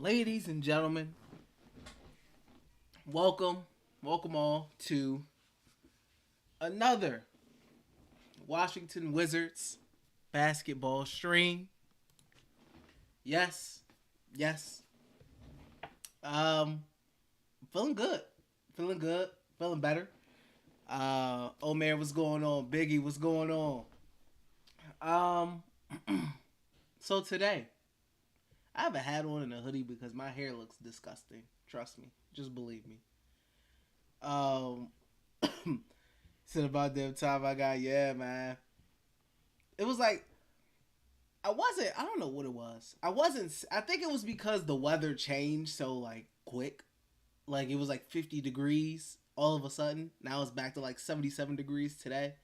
Ladies and gentlemen, welcome all to another Washington Wizards basketball stream. Yes, yes. Um, feeling good, feeling good, feeling better. Omer, what's going on? Biggie, what's going on? Um, so today I have a hat on and a hoodie because my hair looks disgusting. Trust me, just believe me. Um, said about them time I got, yeah, man. It was like I don't know what it was. I think it was because the weather changed so like quick. Like it was like 50 degrees all of a sudden. Now it's back to like 77 degrees today.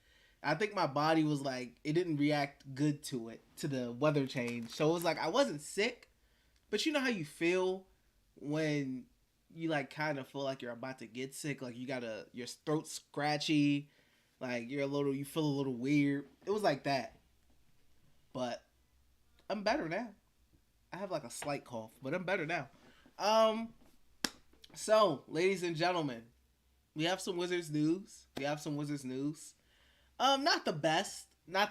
I think my body was like it didn't react good to it, to the weather change. So it was like I wasn't sick, but you know how you feel when you like kind of feel like you're about to get sick, like your throat scratchy, like you feel a little weird. It was like that. But I'm better now. I have like a slight cough, but I'm better now. Um, so ladies and gentlemen, we have some Wizards news. We have some Wizards news. Not the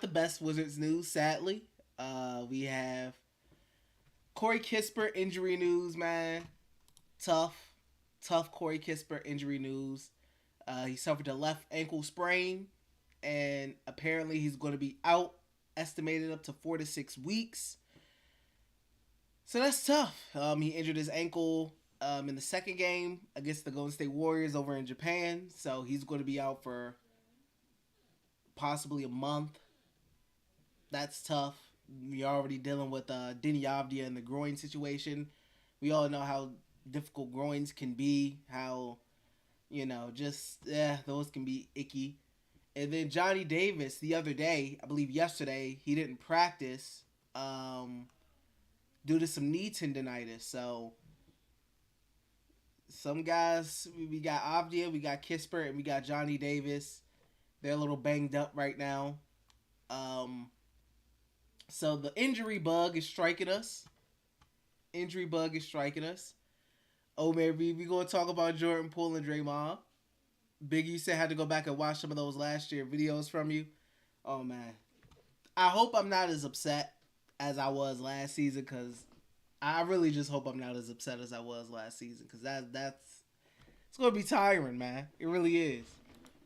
best Wizards news, sadly. We have Corey Kisper injury news, man. Tough, tough Corey Kisper injury news. He suffered a left ankle sprain, and apparently he's going to be out, estimated up to 4 to 6 weeks. So that's tough. He injured his ankle in the second game against the Golden State Warriors over in Japan. So he's going to be out for possibly a month. That's tough. We're already dealing with Denny Avdia and the groin situation. We all know how difficult groins can be. How, those can be icky. And then Johnny Davis the other day, I believe yesterday, he didn't practice. Due to some knee tendonitis. So some guys, we got Avdia, we got Kisper, and we got Johnny Davis. They're a little banged up right now. Um, so the injury bug is striking us. Injury bug is striking us. Oh, maybe we gonna talk about Jordan Poole and Draymond. Big, you said had to go back and watch some of those last year videos from you. Oh man, I hope I'm not as upset as I was last season because I really just hope I'm not as upset as I was last season because that's it's gonna be tiring, man. It really is.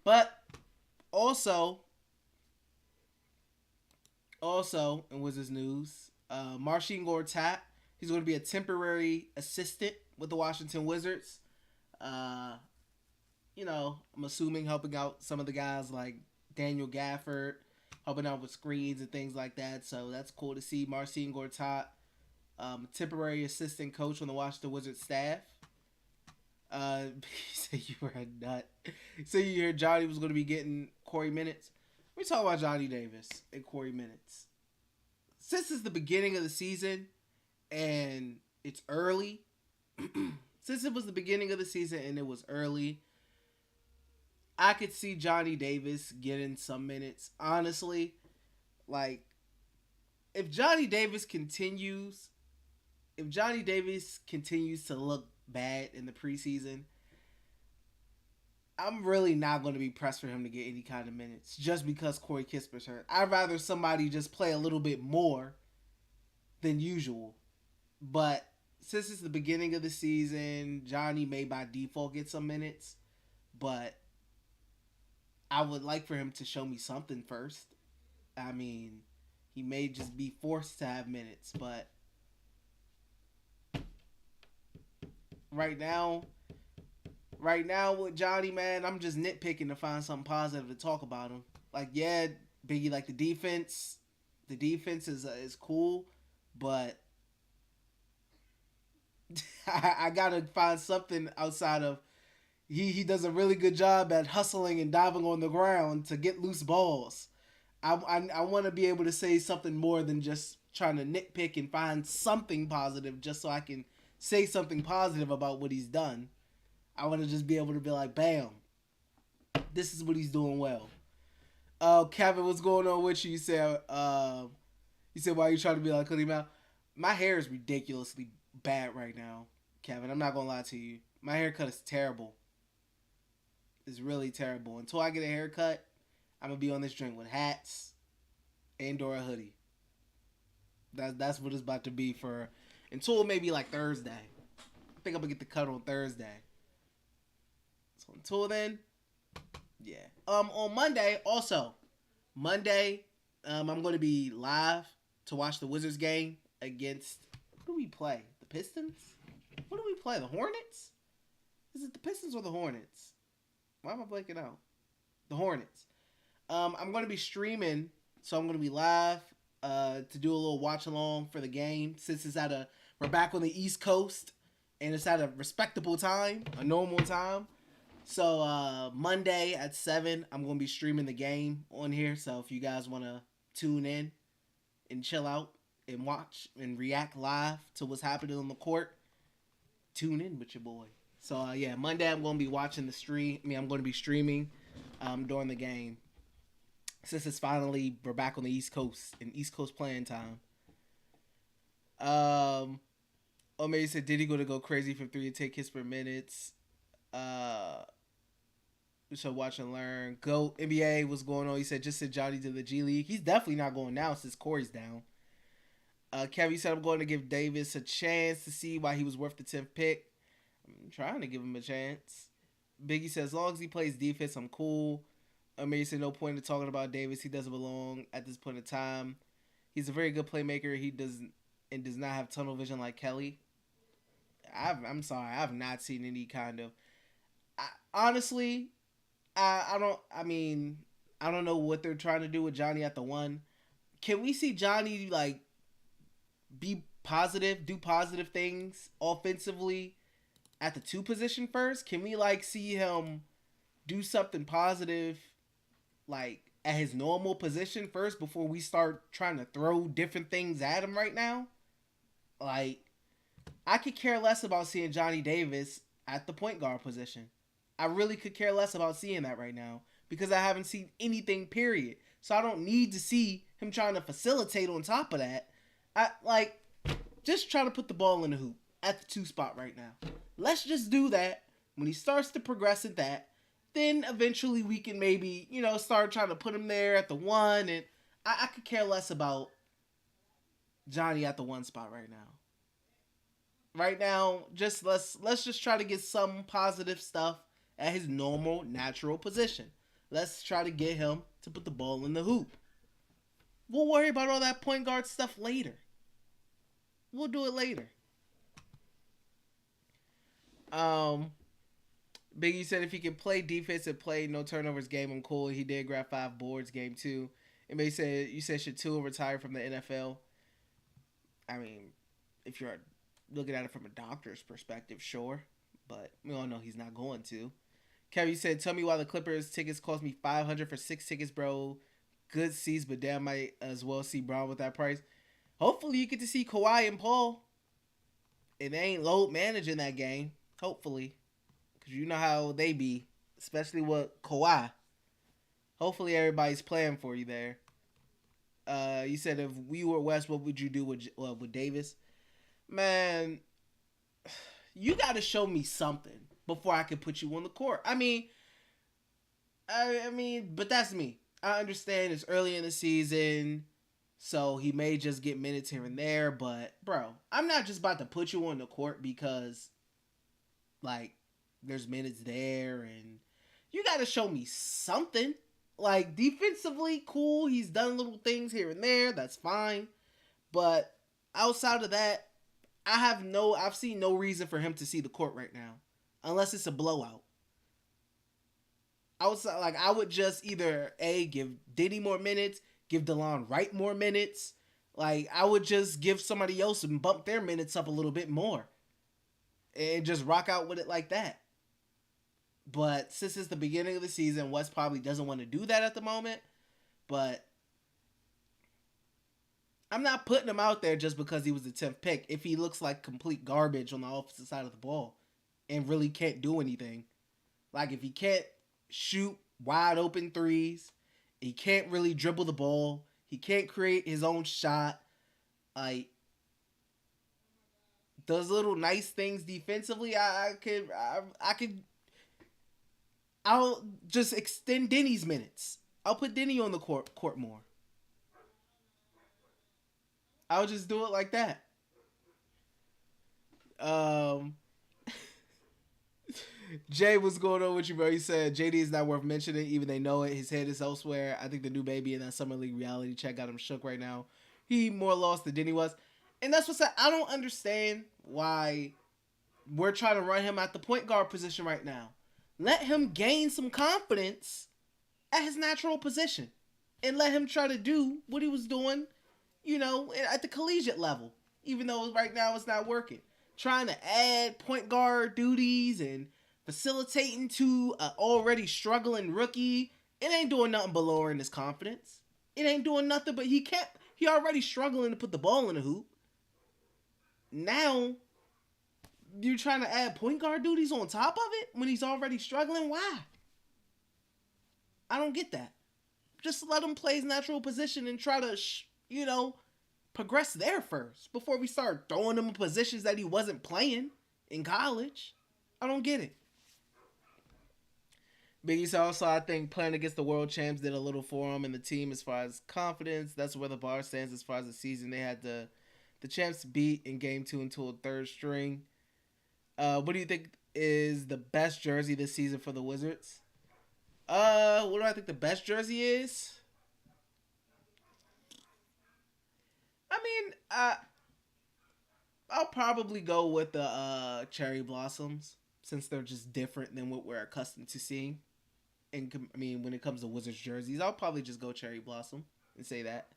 But also, in Wizards news, Marcin Gortat, he's going to be a temporary assistant with the Washington Wizards. Uh, I'm assuming helping out some of the guys like Daniel Gafford, helping out with screens and things like that. So that's cool to see Marcin Gortat, temporary assistant coach on the Washington Wizards staff. He said you were a nut. So you heard Johnny was going to be getting Corey minutes. We talk about Johnny Davis and Corey minutes. Since it's the beginning of the season and it's early, since it was the beginning of the season and it was early, I could see Johnny Davis getting some minutes. Honestly, like if Johnny Davis continues, to look bad in the preseason, I'm really not going to be pressed for him to get any kind of minutes just because Corey Kisper's hurt. I'd rather somebody just play a little bit more than usual. But since it's the beginning of the season, Johnny may by default get some minutes. But I would like for him to show me something first. I mean, he may just be forced to have minutes, but right now with Johnny, man, I'm just nitpicking to find something positive to talk about him. Like, yeah, Biggie, like the defense is cool, but I gotta find something outside of he does a really good job at hustling and diving on the ground to get loose balls. I want to be able to say something more than just trying to nitpick and find something positive just so I can say something positive about what he's done. I want to just be able to be like, bam, this is what he's doing well. Kevin, what's going on with you? You said why you trying to be like Cody Mal? My hair is ridiculously bad right now, Kevin. I'm not gonna lie to you. My haircut is terrible. It's really terrible. Until I get a haircut, I'm gonna be on this drink with hats and or a hoodie. That's what it's about to be for until maybe like Thursday. I think I'm gonna get the cut on Thursday. So until then, yeah. On Monday also, Monday, I'm gonna be live to watch the Wizards game against who do we play? The Pistons? What do we play? The Hornets? Is it the Pistons or the Hornets? Why am I blanking out? The Hornets. I'm gonna be streaming, so I'm gonna be live to do a little watch along for the game since we're back on the East Coast and it's at a respectable time, a normal time. So Monday at 7, I'm gonna be streaming the game on here. So if you guys wanna tune in and chill out and watch and react live to what's happening on the court, tune in with your boy. So yeah, Monday I'm gonna be watching the stream. I'm gonna be streaming during the game. Since it's finally we're back on the East Coast in East Coast playing time. Maybe said Diddy gonna go crazy for 3 to take Kisper minutes. So watch and learn. Go NBA, what's going on? He said just send Johnny to the G League. He's definitely not going now since Corey's down. Kevin said I'm going to give Davis a chance to see why he was worth the 10th pick. I'm trying to give him a chance. Biggie says as long as he plays defense, I'm cool. Amir said no point in talking about Davis. He doesn't belong at this point in time. He's a very good playmaker. He does not have tunnel vision like Kelly. I'm sorry. I have not seen any kind of. Honestly, I don't. I mean, I don't know what they're trying to do with Johnny at the 1. Can we see Johnny like be positive, do positive things offensively at the 2 position first? Can we like see him do something positive like at his normal position first before we start trying to throw different things at him right now? Like, I could care less about seeing Johnny Davis at the point guard position. I really could care less about seeing that right now because I haven't seen anything, period. So I don't need to see him trying to facilitate on top of that. Just try to put the ball in the hoop at the 2 spot right now. Let's just do that. When he starts to progress at that, then eventually we can maybe, start trying to put him there at the 1. And I could care less about Johnny at the 1 spot right now. Right now, just let's just try to get some positive stuff at his normal, natural position. Let's try to get him to put the ball in the hoop. We'll worry about all that point guard stuff later. We'll do it later. Biggie said if he can play defense and play no turnovers game, I'm cool. He did grab 5 boards game 2. And you said should Tua retire from the NFL? I mean, if you're looking at it from a doctor's perspective, sure. But we all know he's not going to. Kevin said, tell me why the Clippers tickets cost me $500 for 6 tickets, bro. Good seats, but damn, might as well see Brown with that price. Hopefully you get to see Kawhi and Paul. And they ain't load managing that game. Hopefully. Because you know how they be. Especially with Kawhi. Hopefully everybody's playing for you there. You said if we were West, what would you do with Davis? Man, you got to show me something before I can put you on the court. I mean, but that's me. I understand it's early in the season, so he may just get minutes here and there. But, bro, I'm not just about to put you on the court because, like, there's minutes there. And you got to show me something. Like, defensively, cool. He's done little things here and there. That's fine. But outside of that, I've seen no reason for him to see the court right now. Unless it's a blowout. I would just either give Diddy more minutes, give DeLon Wright more minutes. Like, I would just give somebody else and bump their minutes up a little bit more. And just rock out with it like that. But since it's the beginning of the season, West probably doesn't want to do that at the moment. But I'm not putting him out there just because he was the 10th pick if he looks like complete garbage on the offensive side of the ball and really can't do anything. Like, if he can't shoot wide open threes, he can't really dribble the ball, he can't create his own shot, like, does little nice things defensively, I'll just extend Denny's minutes. I'll put Denny on the court more. I'll just do it like that. Um, Jay, what's going on with you, bro? He said JD is not worth mentioning, even they know it. His head is elsewhere. I think the new baby in that summer league reality check got him shook right now. He more lost than Denny was, and that's what's. I don't understand why we're trying to run him at the point guard position right now. Let him gain some confidence at his natural position, and let him try to do what he was doing, at the collegiate level. Even though right now it's not working, trying to add point guard duties and facilitating to an already struggling rookie, it ain't doing nothing but lowering his confidence. It ain't doing nothing but he already struggling to put the ball in the hoop. Now, you're trying to add point guard duties on top of it when he's already struggling? Why? I don't get that. Just let him play his natural position and try to, progress there first before we start throwing him in positions that he wasn't playing in college. I don't get it. Biggie said also, I think playing against the world champs did a little for him and the team as far as confidence. That's where the bar stands as far as the season. They had the champs beat in game 2 into a third string. What do you think is the best jersey this season for the Wizards? What do I think the best jersey is? I mean, I'll probably go with the cherry blossoms since they're just different than what we're accustomed to seeing. And I mean, when it comes to Wizards jerseys, I'll probably just go cherry blossom and say that.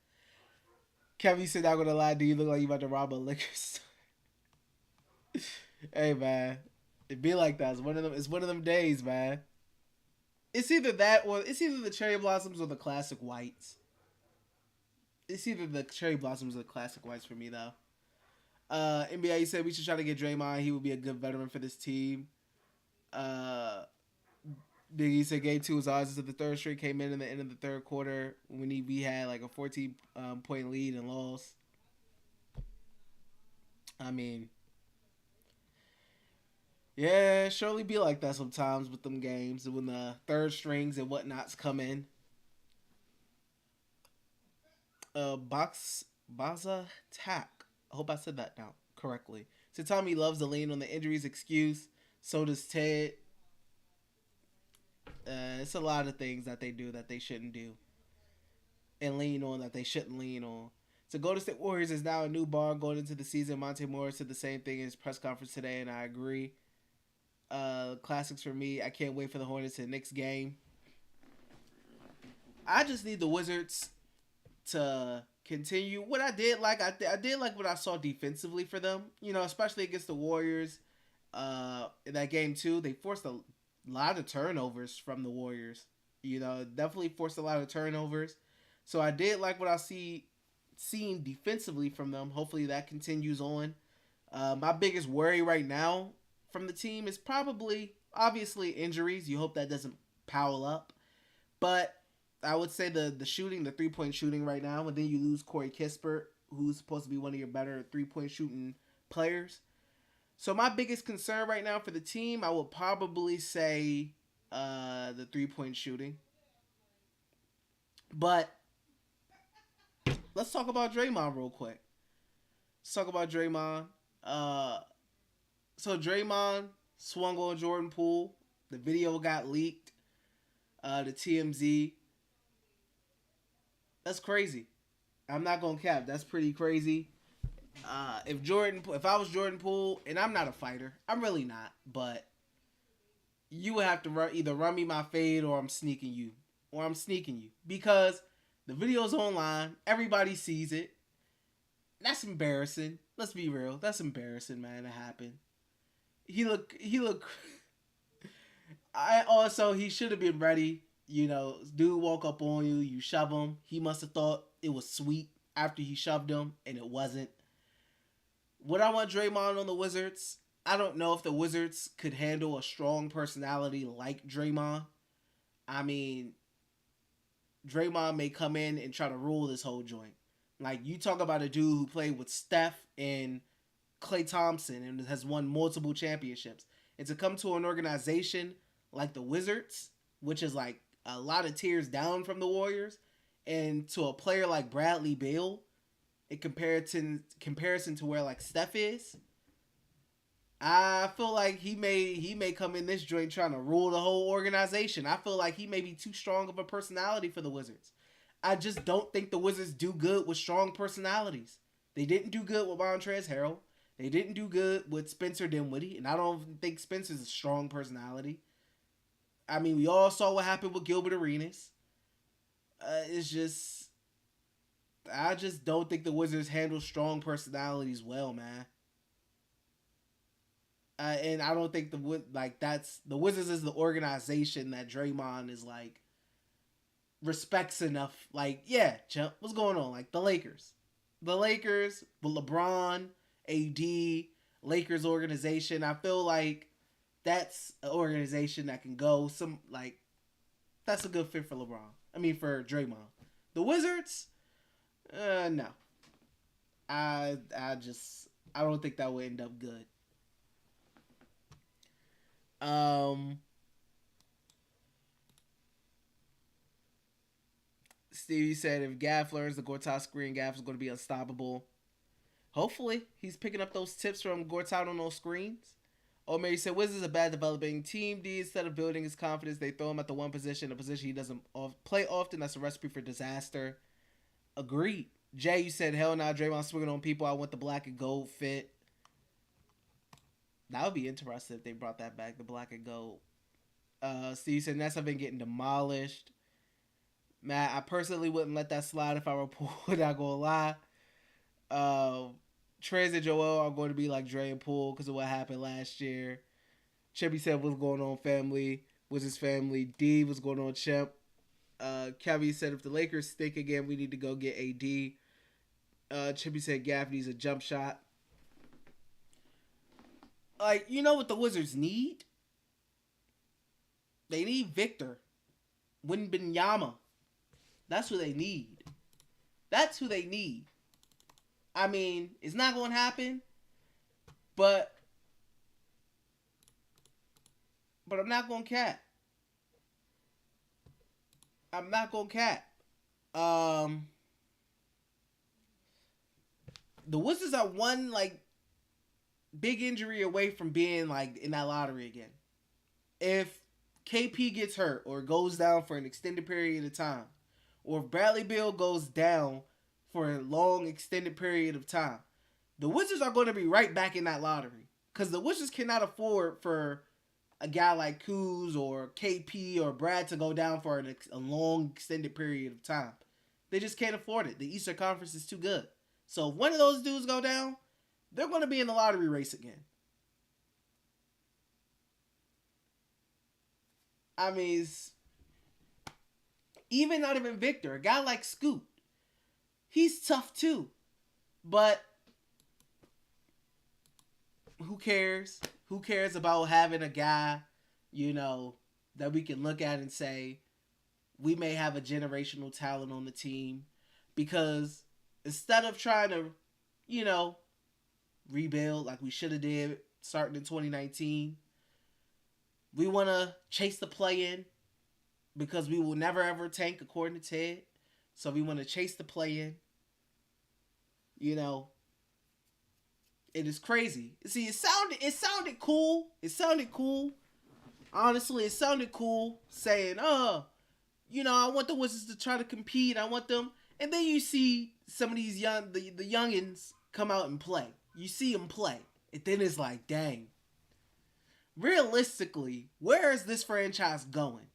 Kevin said, "Not gonna lie, do you look like you about to rob a liquor store?" Hey man, it be like that. It's one of them. It's one of them days, man. It's either that or it's either the cherry blossoms or the classic whites. It's either the cherry blossoms or the classic whites for me though. NBA said we should try to get Draymond. He would be a good veteran for this team. Biggie said game 2 was ours to the third straight. Came in the end of the third quarter when we had like a 14 point lead and lost. I mean, yeah, surely be like that sometimes with them games when the third strings and whatnots come in. Baza Tack. I hope I said that now correctly. So Tommy loves to lean on the injuries excuse. So does Ted. It's a lot of things that they do that they shouldn't do. And lean on that they shouldn't lean on. So Golden State Warriors is now a new bar going into the season. Monte Morris said the same thing in his press conference today, and I agree. Classics for me. I can't wait for the Hornets and Knicks game. I just need the Wizards to continue what I did like. I did like what I saw defensively for them. Especially against the Warriors. In that game too, they forced a lot of turnovers from the Warriors. Definitely forced a lot of turnovers. So I did like what I seen defensively from them. Hopefully that continues on. My biggest worry right now from the team is probably obviously injuries. You hope that doesn't pile up, but I would say the shooting, the 3-point shooting right now, and then you lose Corey Kisper, who's supposed to be one of your better 3-point shooting players. So my biggest concern right now for the team, I would probably say the 3-point shooting. But let's talk about Draymond real quick. Let's talk about Draymond. So Draymond swung on Jordan Poole. The video got leaked. The TMZ. That's crazy. I'm not gonna cap. That's pretty crazy. If I was Jordan Poole, and I'm not a fighter, I'm really not, but you would have to either run me my fade or I'm sneaking you, because the video's online, everybody sees it. That's embarrassing. Let's be real. That's embarrassing, man. It happened. He look. He should have been ready. Dude walk up on you, you shove him. He must have thought it was sweet after he shoved him, and it wasn't. Would I want Draymond on the Wizards? I don't know if the Wizards could handle a strong personality like Draymond. I mean, Draymond may come in and try to rule this whole joint. Like, you talk about a dude who played with Steph in Klay Thompson and has won multiple championships. And to come to an organization like the Wizards, which is like a lot of tiers down from the Warriors, and to a player like Bradley Beal, in comparison to where like Steph is, I feel like he may come in this joint trying to rule the whole organization. I feel like he may be too strong of a personality for the Wizards. I just don't think the Wizards do good with strong personalities. They didn't do good with Montrezl Harrell. They didn't do good with Spencer Dinwiddie, and I don't think Spencer's a strong personality. I mean, we all saw what happened with Gilbert Arenas. It's just, I just don't think the Wizards handle strong personalities well, man. And I don't think the Wizards is the organization that Draymond is like respects enough. Like, yeah, Chump, what's going on? Like the Lakers, with LeBron, AD, Lakers organization. I feel like that's an organization that can go some like that's a good fit for LeBron. I mean for Draymond. The Wizards, no. I don't think that would end up good. Stevie said if Gaff learns the Gortat screen, Gaff is going to be unstoppable. Hopefully, he's picking up those tips from Gortat on those screens. Mary said Wizards is a bad developing team. D, instead of building his confidence, they throw him at the one position, a position he doesn't play often. That's a recipe for disaster. Agreed. Jay, you said hell nah, Draymond swinging on people. I want the black and gold fit. That would be interesting if they brought that back, the black and gold. Steve said Nets have been getting demolished. Matt, I personally wouldn't let that slide if I were Poole. Not gonna lie. Trez and Joel are going to be like Dre and Poole because of what happened last year. Chippy said, what's going on, family? Wizards family. D, what's going on, Chimp? Kevin said, if the Lakers stink again, we need to go get AD. Chippy said, Gaff needs a jump shot. Like, you know what the Wizards need? They need Victor Wembanyama. That's who they need. That's who they need. I mean, it's not going to happen, but I'm not going to cap. I'm not going to cap. The Wizards are one, like, big injury away from being, like, in that lottery again. If KP gets hurt or goes down for an extended period of time, or if Bradley Beal goes down for a long extended period of time, the Wizards are going to be right back in that lottery. Because the Wizards cannot afford for a guy like Kuz or KP or Brad to go down for a long extended period of time. They just can't afford it. The Eastern Conference is too good. So if one of those dudes go down, they're going to be in the lottery race again. I mean, even not even Victor, a guy like Scoot, he's tough too. But who cares? Who cares about having a guy, you know, that we can look at and say, we may have a generational talent on the team? Because instead of trying to, you know, rebuild like we should have did starting in 2019, we want to chase the play-in because we will never ever tank according to Ted. So we want to chase the play-in. You know, it is crazy. See, it sounded cool. It sounded cool. Honestly, it sounded cool saying, you know, I want the Wizards to try to compete. I want them. And then you see some of these the youngins come out and play. You see them play. And then it's like, dang. Realistically, where is this franchise going?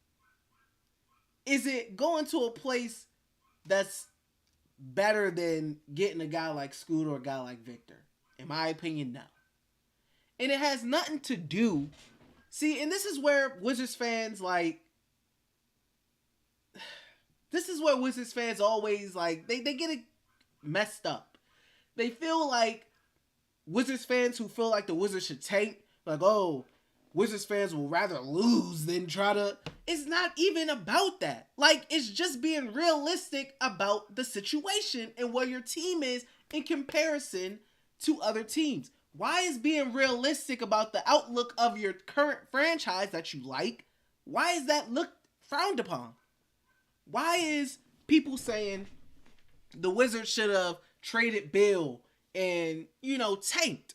Is it going to a place that's better than getting a guy like Scoot or a guy like Victor? In my opinion, no. And it has nothing to do. See, and this is where Wizards fans this is where Wizards fans always they get it messed up. They feel like Wizards fans who feel like the Wizards should tank, like, oh, Wizards fans will rather lose than try to. It's not even about that. Like, it's just being realistic about the situation and where your team is in comparison to other teams. Why is being realistic about the outlook of your current franchise that you like, why is that looked frowned upon? Why is people saying the Wizards should have traded Bill and, tanked?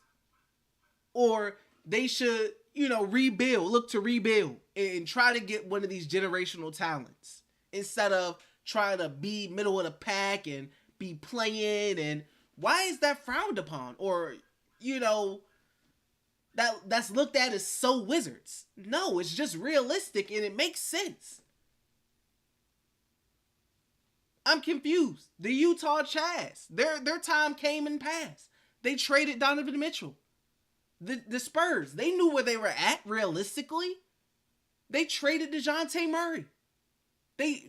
Or they should, rebuild, look to rebuild and try to get one of these generational talents instead of trying to be middle of the pack and be playing. And why is that frowned upon? Or, that's looked at as so Wizards. No, it's just realistic and it makes sense. I'm confused. The Utah Jazz, their time came and passed. They traded Donovan Mitchell. The Spurs, they knew where they were at realistically. They traded DeJounte Murray.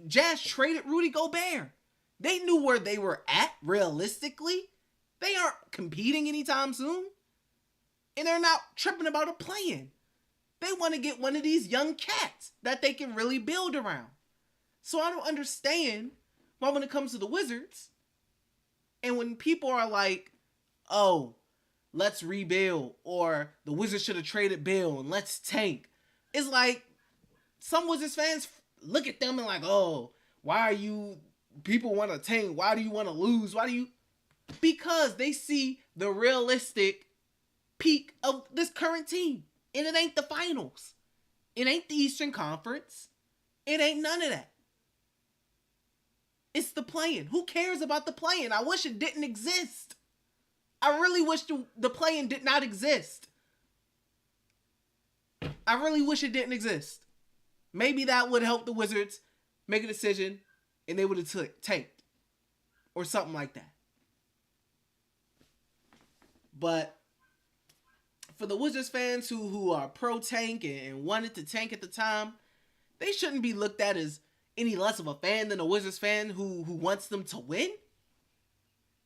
Jazz traded Rudy Gobert. They knew where they were at realistically. They aren't competing anytime soon. And they're not tripping about a play-in. They want to get one of these young cats that they can really build around. So I don't understand why when it comes to the Wizards, and when people are like, oh, let's rebuild, or the Wizards should have traded Bill and let's tank. It's like some Wizards fans look at them and like, oh, why are you, people want to tank? Why do you want to lose? Because they see the realistic peak of this current team. And it ain't the finals. It ain't the Eastern Conference. It ain't none of that. It's the play-in. Who cares about the play-in? I wish it didn't exist. I really wish the play-in did not exist. I really wish it didn't exist. Maybe that would help the Wizards make a decision and they would have tanked. Or something like that. But for the Wizards fans who are pro-tank and wanted to tank at the time, they shouldn't be looked at as any less of a fan than a Wizards fan who wants them to win.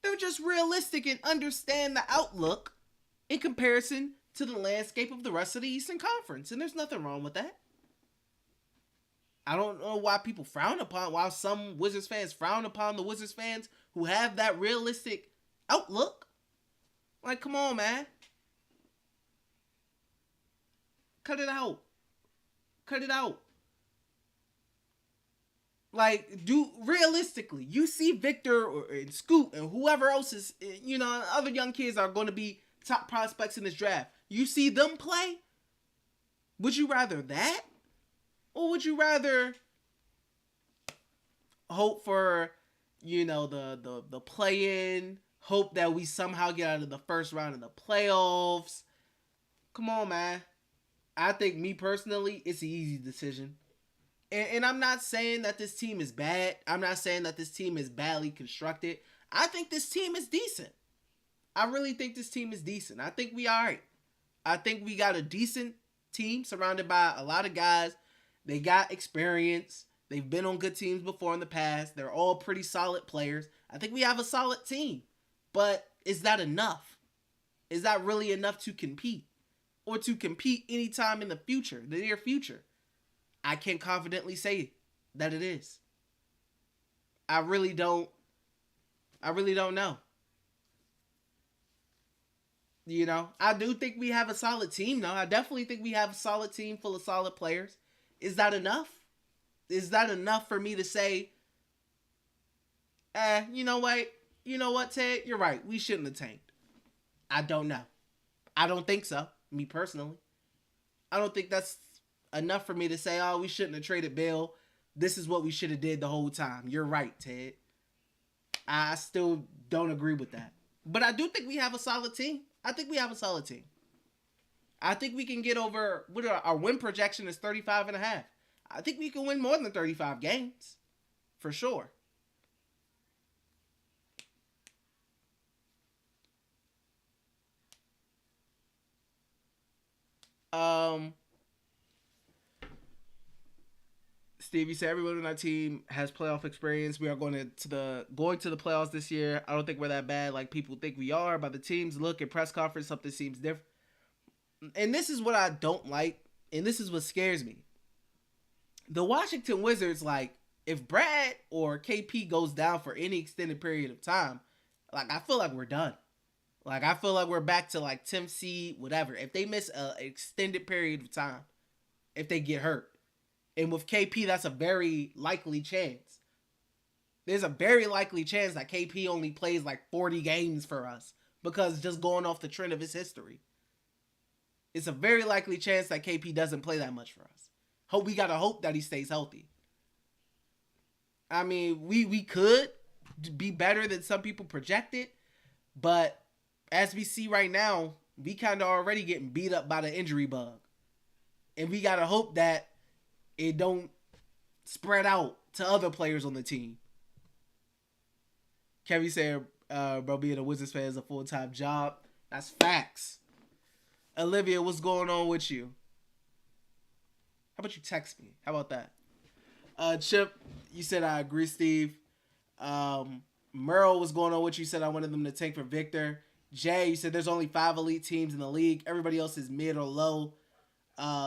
They're just realistic and understand the outlook in comparison to the landscape of the rest of the Eastern Conference. And there's nothing wrong with that. I don't know why people frown upon, why some Wizards fans frown upon the Wizards fans who have that realistic outlook. Like, come on, man. Cut it out. Cut it out. Like, realistically, you see Victor and Scoot and whoever else is, other young kids are going to be top prospects in this draft. You see them play? Would you rather that? Or would you rather hope for, the play-in, hope that we somehow get out of the first round of the playoffs? Come on, man. I think, me personally, it's an easy decision. And I'm not saying that this team is bad. I'm not saying that this team is badly constructed. I think this team is decent. I really think this team is decent. I think we are right. I think we got a decent team surrounded by a lot of guys. They got experience. They've been on good teams before in the past. They're all pretty solid players. I think we have a solid team. But is that enough? Is that really enough to compete? Or to compete anytime in the future, the near future? I can't confidently say that it is. I really don't know. I do think we have a solid team, though. I definitely think we have a solid team full of solid players. Is that enough? Is that enough for me to say, you know what, Ted? You're right. We shouldn't have tanked. I don't know. I don't think so, me personally. I don't think that's enough for me to say, oh, we shouldn't have traded Bill. This is what we should have did the whole time. You're right, Ted. I still don't agree with that. But I do think we have a solid team. I think we have a solid team. I think we can get over, our win projection is 35.5. I think we can win more than 35 games. For sure. Stevie said everyone on our team has playoff experience. We are going to the playoffs this year. I don't think we're that bad like people think we are. By the team's look at press conference, something seems different. And this is what I don't like, and this is what scares me. The Washington Wizards, like, if Brad or KP goes down for any extended period of time, like, I feel like we're done. Like I feel like we're back to like 10th seed, whatever. If they miss an extended period of time, if they get hurt, and with KP, that's a very likely chance. There's a very likely chance that KP only plays like 40 games for us because just going off the trend of his history, it's a very likely chance that KP doesn't play that much for us. We gotta hope that he stays healthy. I mean, we could be better than some people projected, but as we see right now, we kind of already getting beat up by the injury bug, and we gotta hope that it don't spread out to other players on the team. Kevin said, bro, being a Wizards fan is a full-time job. That's facts. Olivia, what's going on with you? How about you text me? How about that? Chip, you said I agree, Steve. Merle, what's going on with you? You said I wanted them to tank for Victor. Jay, you said there's only 5 elite teams in the league. Everybody else is mid or low.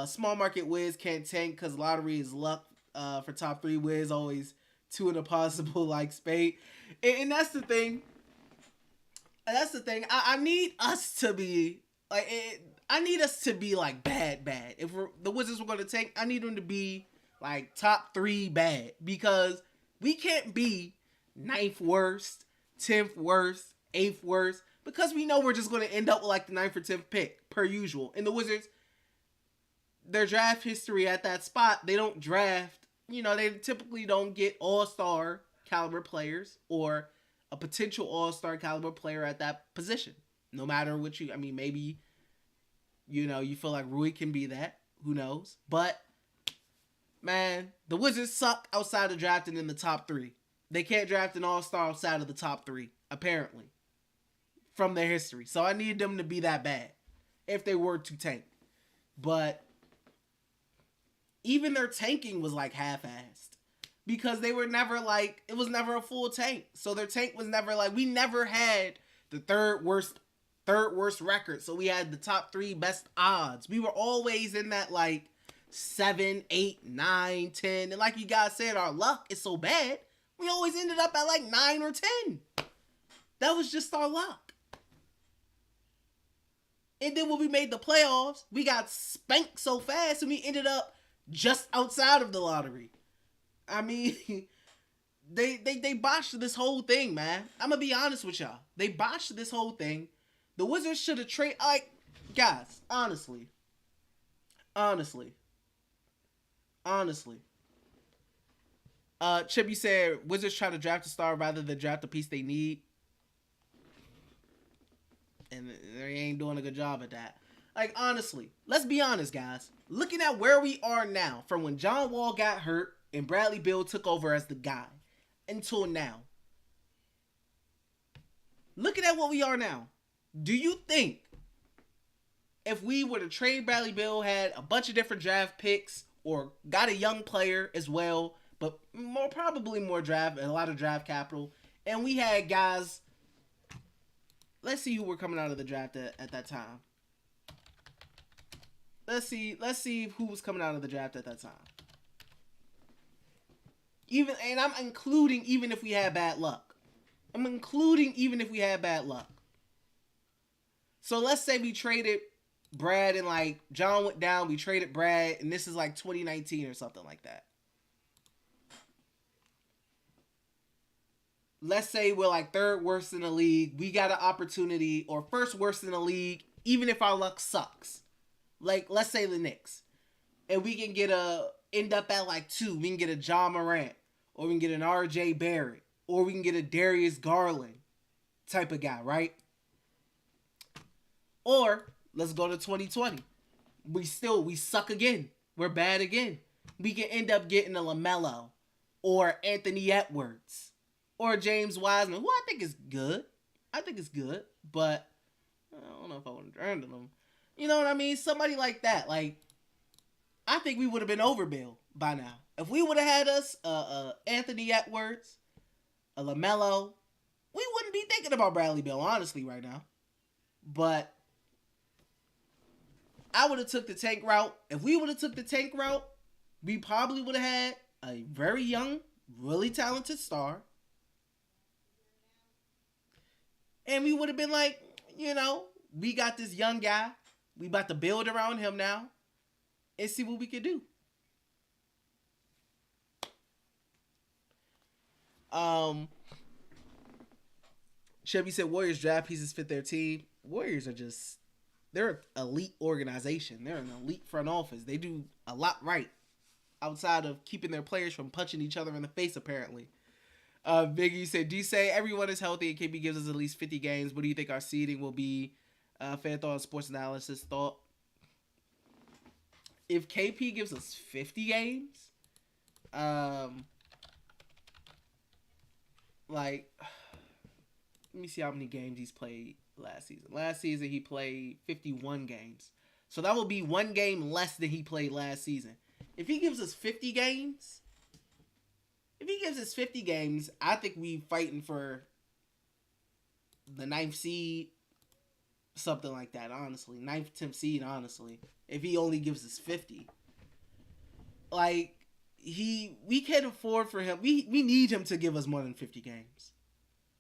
Small market Wiz can't tank because lottery is luck. For top 3 Wiz, always 2 in a possible like spade. And that's the thing. I need us to be like I need us to be like bad. If the Wizards were going to tank, I need them to be like top 3 bad, because we can't be 9th worst, 10th worst, 8th worst, because we know we're just going to end up with like the 9th or 10th pick per usual. And the Wizards, their draft history at that spot, they don't draft. They typically don't get all-star caliber players or a potential all-star caliber player at that position. No matter what maybe, you feel like Rui can be that. Who knows? But, man, the Wizards suck outside of drafting in the top 3. They can't draft an all-star outside of the top 3, apparently, from their history. So I need them to be that bad if they were to tank. But even their tanking was like half-assed, because they were never like, it was never a full tank. So their tank was never like, we never had the third worst record. So we had the top 3 best odds. We were always in that like 7, 8, 9, 10. And like you guys said, our luck is so bad, we always ended up at like 9 or 10. That was just our luck. And then when we made the playoffs, we got spanked so fast and we ended up just outside of the lottery. I mean, they botched this whole thing, man. I'm gonna be honest with y'all. They botched this whole thing. The Wizards should have traded, like, guys, honestly. Chip, you said Wizards try to draft a star rather than draft the piece they need. And they ain't doing a good job at that. Like, honestly, let's be honest, guys. Looking at where we are now, from when John Wall got hurt and Bradley Beal took over as the guy, until now. Looking at what we are now, do you think if we were to trade Bradley Beal, had a bunch of different draft picks, or got a young player as well, but probably more draft, a lot of draft capital, and we had guys, let's see who were coming out of the draft at that time. Let's see who was coming out of the draft at that time. I'm including even if we had bad luck. So let's say we traded Brad and like John went down, we traded Brad, and this is like 2019 or something like that. Let's say we're like 3rd worst in the league. We got an opportunity, or 1st worst in the league, even if our luck sucks. Like, let's say the Knicks. And we can end up at like 2. We can get a John Morant. Or we can get an RJ Barrett. Or we can get a Darius Garland type of guy, right? Or, let's go to 2020. We suck again. We're bad again. We can end up getting a LaMelo. Or Anthony Edwards. Or James Wiseman, who I think is good. But I don't know if I want to turn to them. You know what I mean? Somebody like that. Like, I think we would have been over Bill by now. If we would have had us Anthony Edwards, a LaMelo, we wouldn't be thinking about Bradley Beal, honestly, right now. But I would have took the tank route. If we would have took the tank route, we probably would have had a very young, really talented star. And we would have been like, we got this young guy. We about to build around him now and see what we can do. Chevy said Warriors draft pieces fit their team. Warriors are just, they're an elite organization. They're an elite front office. They do a lot right outside of keeping their players from punching each other in the face, apparently. Biggie said, do you say everyone is healthy and KB gives us at least 50 games? What do you think our seeding will be? Fan thought, sports analysis thought. If KP gives us 50 games, like, let me see how many games he's played last season. Last season, he played 51 games. So that will be one game less than he played last season. If he gives us 50 games, I think we fighting for the 9th seed, something like that, honestly. 9th, 10th seed, honestly. If he only gives us 50. Like, we can't afford for him. We need him to give us more than 50 games.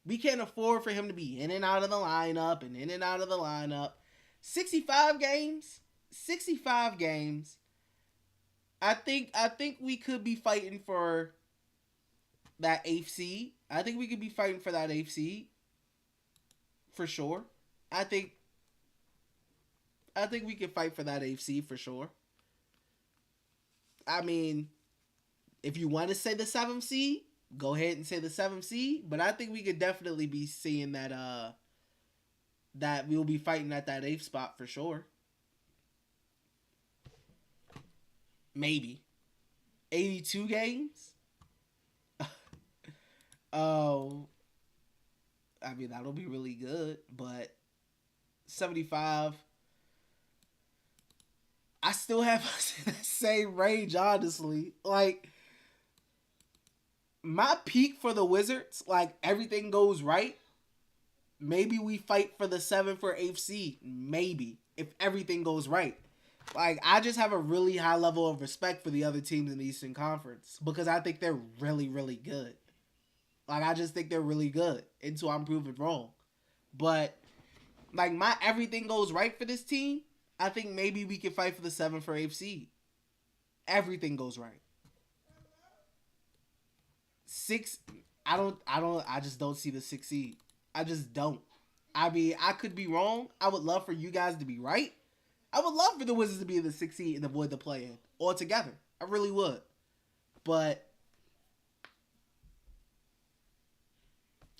We can't afford for him to be in and out of the lineup and in and out of the lineup. 65 games. I think we could be fighting for that 8th seed. I think we could be fighting for that 8th seed. For sure. I think we could fight for that 8th seed for sure. I mean, if you want to say the 7th seed, go ahead and say the 7th seed. But I think we could definitely be seeing that that we'll be fighting at that 8th spot for sure. Maybe. 82 games? Oh, I mean, that'll be really good. But 75... I still have the same range, honestly. Like, my peak for the Wizards, like, everything goes right. Maybe we fight for the 7th or 8th seed. Maybe. If everything goes right. Like, I just have a really high level of respect for the other teams in the Eastern Conference. Because I think they're really, really good. Like, I just think they're really good. Until I'm proven wrong. But, like, my everything goes right for this team. I think maybe we can fight for the 7th or 8th seed. Everything goes right. 6, I just don't see the 6th seed. I just don't. I mean, I could be wrong. I would love for you guys to be right. I would love for the Wizards to be in the 6th seed and avoid the play-in altogether. I really would. But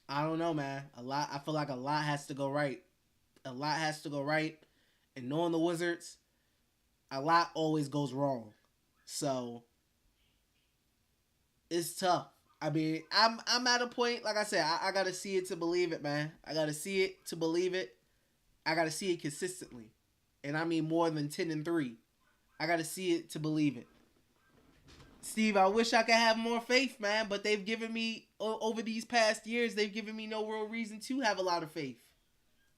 I don't know, man. I feel like a lot has to go right. A lot has to go right. And knowing the Wizards, a lot always goes wrong. So it's tough. I mean, I'm at a point, like I said, I gotta see it to believe it, man. I gotta see it to believe it. I gotta see it consistently. And I mean more than 10-3. I gotta see it to believe it. Steve, I wish I could have more faith, man, but they've given me, over these past years, they've given me no real reason to have a lot of faith.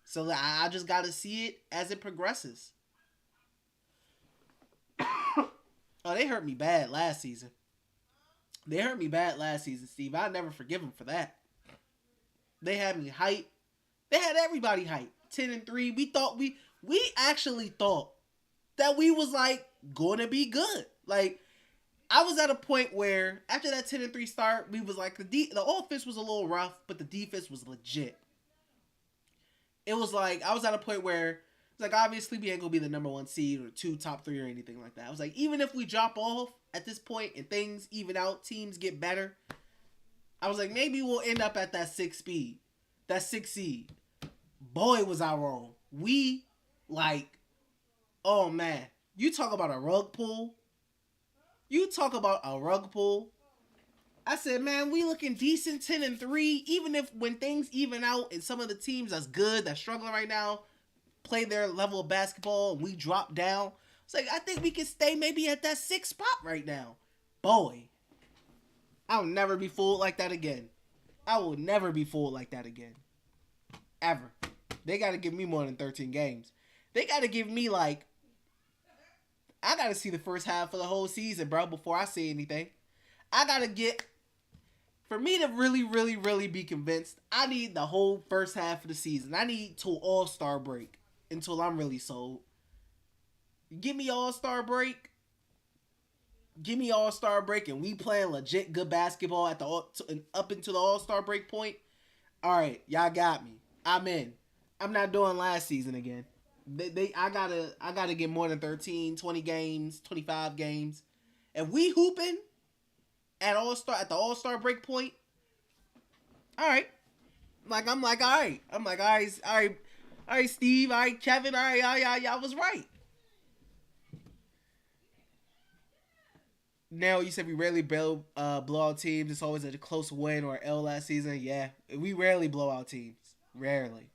So I just got to see it as it progresses. Oh, they hurt me bad last season. Steve. I'll never forgive them for that. They had me hyped. They had everybody hyped. 10-3. We actually thought that we was, like, going to be good. Like, I was at a point where, after that 10-3 start, we was like, the offense was a little rough, but the defense was legit. It was like, I was at a point where, it's like, obviously we ain't going to be the number 1 seed or 2, top 3 or anything like that. I was like, even if we drop off at this point and things even out, teams get better, I was like, maybe we'll end up at that 6th seed. Boy, was I wrong. We, like, oh man, you talk about a rug pull. I said, man, we looking decent 10-3, even if when things even out and some of the teams that's good, that's struggling right now, play their level of basketball and we drop down. It's like, I think we can stay maybe at that 6th spot right now. Boy, I'll never be fooled like that again. I will never be fooled like that again. Ever. They got to give me more than 13 games. They got to give me, like, I got to see the first half of the whole season, bro, before I say anything. I got to get For me to really, really, really be convinced, I need the whole first half of the season. I need till All-Star break until I'm really sold. Give me All-Star break. Give me All-Star break, and we playing legit good basketball at the up into the All-Star break point. All right, y'all got me. I'm in. I'm not doing last season again. I gotta get more than 13, 20 games, 25 games. If we hooping at the All-Star break point, all right. I'm like, all right. I'm like, all right, Steve, all right, Kevin, all right, y'all was right. Now you said we rarely blow out teams. It's always a close win or L last season. Yeah, we rarely blow out teams. Rarely.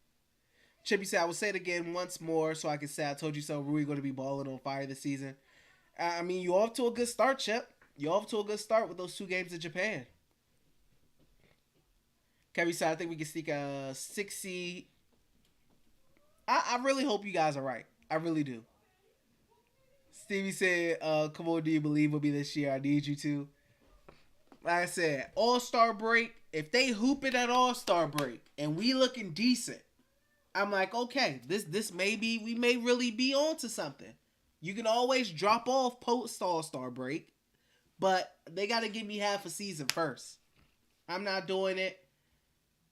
Chippy said, I will say it again once more so I can say I told you so. Rui going to be balling on fire this season. I mean, you off to a good start, Chip. You off to a good start with those 2 games in Japan. Kevin said, I think we can sneak a 6 seed. I really hope you guys are right. I really do. Stevie said, come on, do you believe will be this year? I need you to. Like I said, All-Star break. If they hoop it at All-Star break and we looking decent, I'm like, okay, this may be, we may really be on to something. You can always drop off post All-Star break, but they got to give me half a season first. I'm not doing it.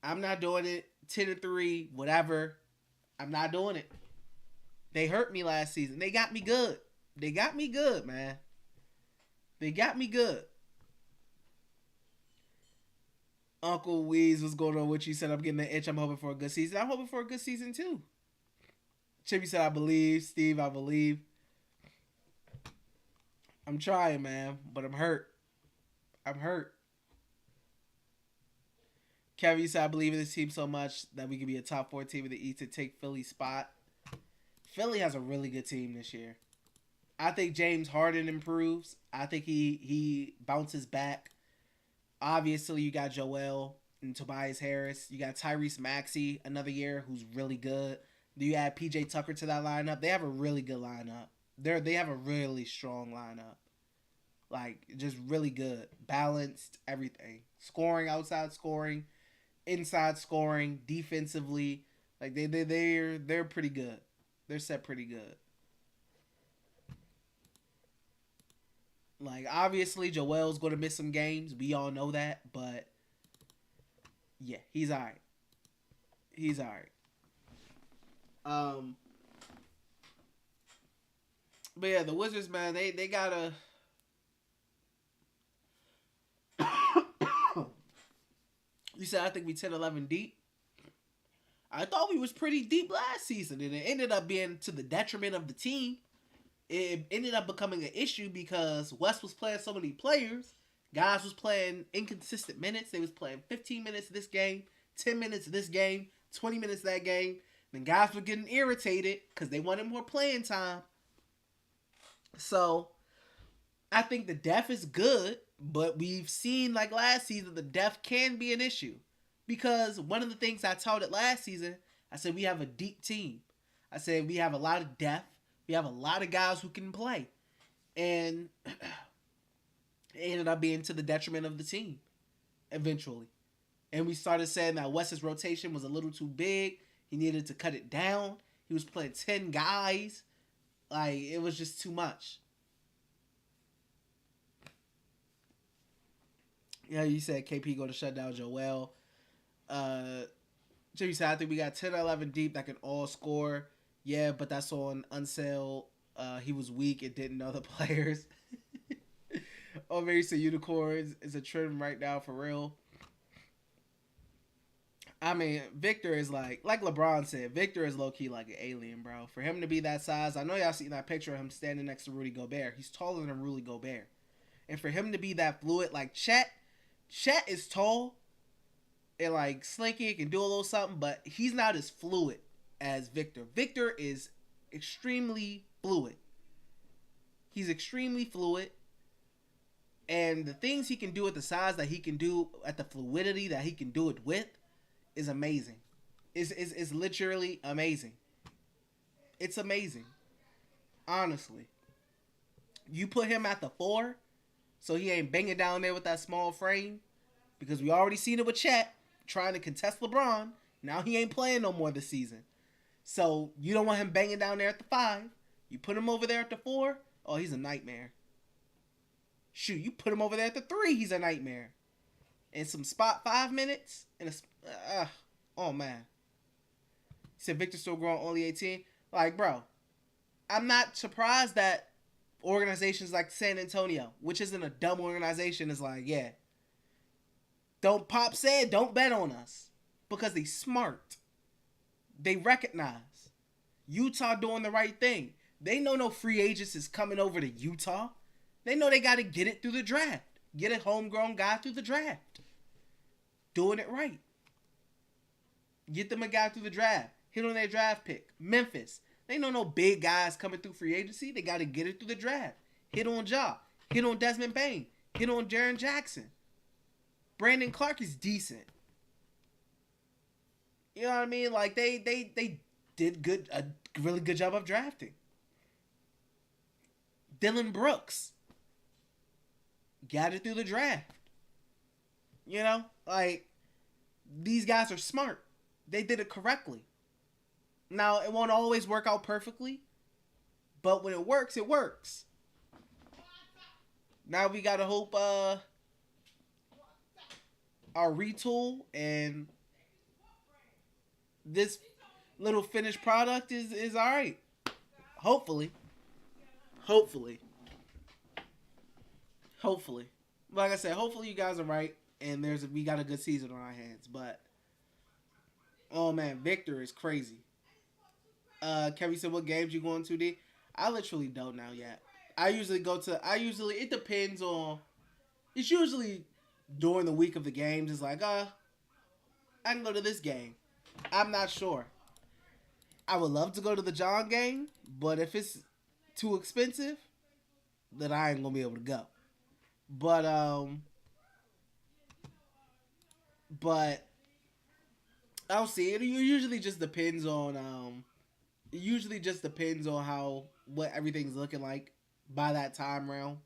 10-3, whatever. I'm not doing it. They hurt me last season. They got me good. Man. They got me good. Uncle Weeze, what's going on with you? Said I'm getting the itch. I'm hoping for a good season. I'm hoping for a good season too. Chippy said I believe. Steve, I believe. I'm trying, man, but I'm hurt. Kevin said I believe in this team so much that we could be a top 4 team in the East to take Philly's spot. Philly has a really good team this year. I think James Harden improves. I think he bounces back. Obviously, you got Joel and Tobias Harris. You got Tyrese Maxey another year who's really good. Do you add PJ Tucker to that lineup? They have a really good lineup. They have a really strong lineup. Like, just really good. Balanced, everything. Scoring, outside scoring, inside scoring, defensively. Like, they're pretty good. They're set pretty good. Like, obviously, Joel's going to miss some games. We all know that. But, yeah, he's all right. But, yeah, the Wizards, man, they got to... You said, I think we 10-11 deep. I thought we was pretty deep last season, and it ended up being to the detriment of the team. It ended up becoming an issue because West was playing so many players. Guys was playing inconsistent minutes. They was playing 15 minutes this game, 10 minutes this game, 20 minutes that game. Then guys were getting irritated because they wanted more playing time. So, I think the depth is good, but we've seen, like last season, the depth can be an issue. Because one of the things I touted last season, I said we have a deep team. I said we have a lot of depth. We have a lot of guys who can play. And it ended up being to the detriment of the team eventually. And we started saying that West's rotation was a little too big. He needed to cut it down. He was playing 10 guys. Like, it was just too much. Yeah, you said KP going to shut down Joel. Jimmy said, I think we got 10-11 deep that can all score. Yeah, but that's on Unsell. He was weak and didn't know the players. Oh, maybe so unicorns is a trend right now for real. I mean, Victor is like LeBron said, Victor is low-key like an alien, bro. For him to be that size, I know y'all seen that picture of him standing next to Rudy Gobert. He's taller than Rudy Gobert. And for him to be that fluid, like Chet is tall and like slinky, can do a little something, but he's not as fluid as Victor. Victor is extremely fluid. He's extremely fluid. And the things he can do at the size that he can do, at the fluidity that he can do it with, is amazing. It's literally amazing. It's amazing. Honestly. You put him at the 4, so he ain't banging down there with that small frame. because we already seen it with Chet trying to contest LeBron. Now he ain't playing no more this season. So you don't want him banging down there at the 5. You put him over there at the 4. Oh, he's a nightmare. Shoot, you put him over there at the 3. He's a nightmare. And some spot 5 minutes. And oh man. He said Victor's still growing, only 18. Like, bro, I'm not surprised that organizations like San Antonio, which isn't a dumb organization, is like, yeah, Pop said, don't bet on us. Because they smart. They recognize Utah doing the right thing. They know no free agents is coming over to Utah. They know they got to get it through the draft. Get a homegrown guy through the draft. Doing it right. Get them a guy through the draft. Hit on their draft pick. Memphis. They know no big guys coming through free agency. They got to get it through the draft. Hit on Ja. Hit on Desmond Bain. Hit on Jaren Jackson. Brandon Clark is decent. You know what I mean? Like, they did a really good job of drafting. Dylan Brooks got it through the draft. You know? Like, these guys are smart. They did it correctly. Now, it won't always work out perfectly, but when it works, it works. Now we gotta hope our retool and this little finished product is all right. Hopefully. Like I said, hopefully you guys are right and we got a good season on our hands. But oh man, Victor is crazy. Kevin said, what games you going to, D? I literally don't know yet. It depends on, it's usually during the week of the games. It's like, I can go to this game. I'm not sure. I would love to go to the John game, but if it's too expensive, then I ain't gonna be able to go. But I'll see. It usually just depends on what everything's looking like by that time round.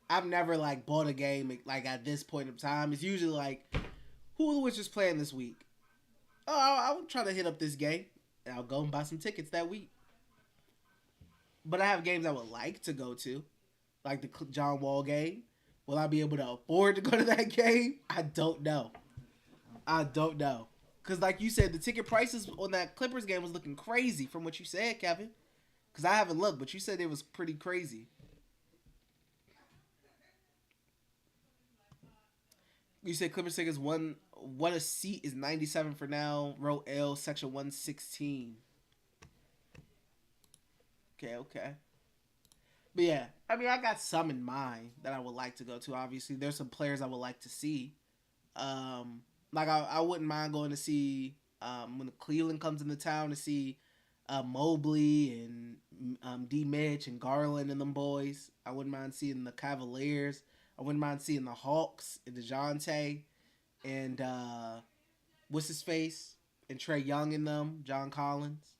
I've never like bought a game like at this point of time. It's usually like, who are the Wizards playing this week? Oh, I'll try to hit up this game, and I'll go and buy some tickets that week. But I have games I would like to go to, like the John Wall game. Will I be able to afford to go to that game? I don't know. Because like you said, the ticket prices on that Clippers game was looking crazy from what you said, Kevin. Because I haven't looked, but you said it was pretty crazy. You said Clippers tickets, what a seat is 97 for now. Row L, section 116. Okay. But yeah, I mean, I got some in mind that I would like to go to. Obviously, there's some players I would like to see. Like I wouldn't mind going to see when Cleveland comes into town to see Mobley and D. Mitch and Garland and them boys. I wouldn't mind seeing the Cavaliers. I wouldn't mind seeing the Hawks and DeJounte and what's his face and Trae Young in them, John Collins.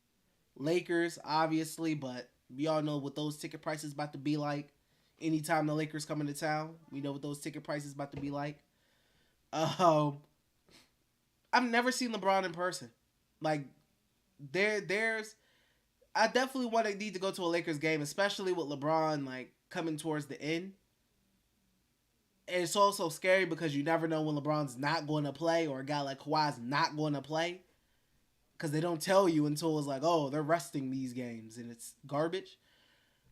Lakers, obviously, but we all know what those ticket prices about to be like. Anytime the Lakers come into town, we know what those ticket prices about to be like. I've never seen LeBron in person. Like, there's, I definitely need to go to a Lakers game, especially with LeBron like coming towards the end. And it's also scary because you never know when LeBron's not going to play or a guy like Kawhi's not going to play. Because they don't tell you until it's like, oh, they're resting these games and it's garbage.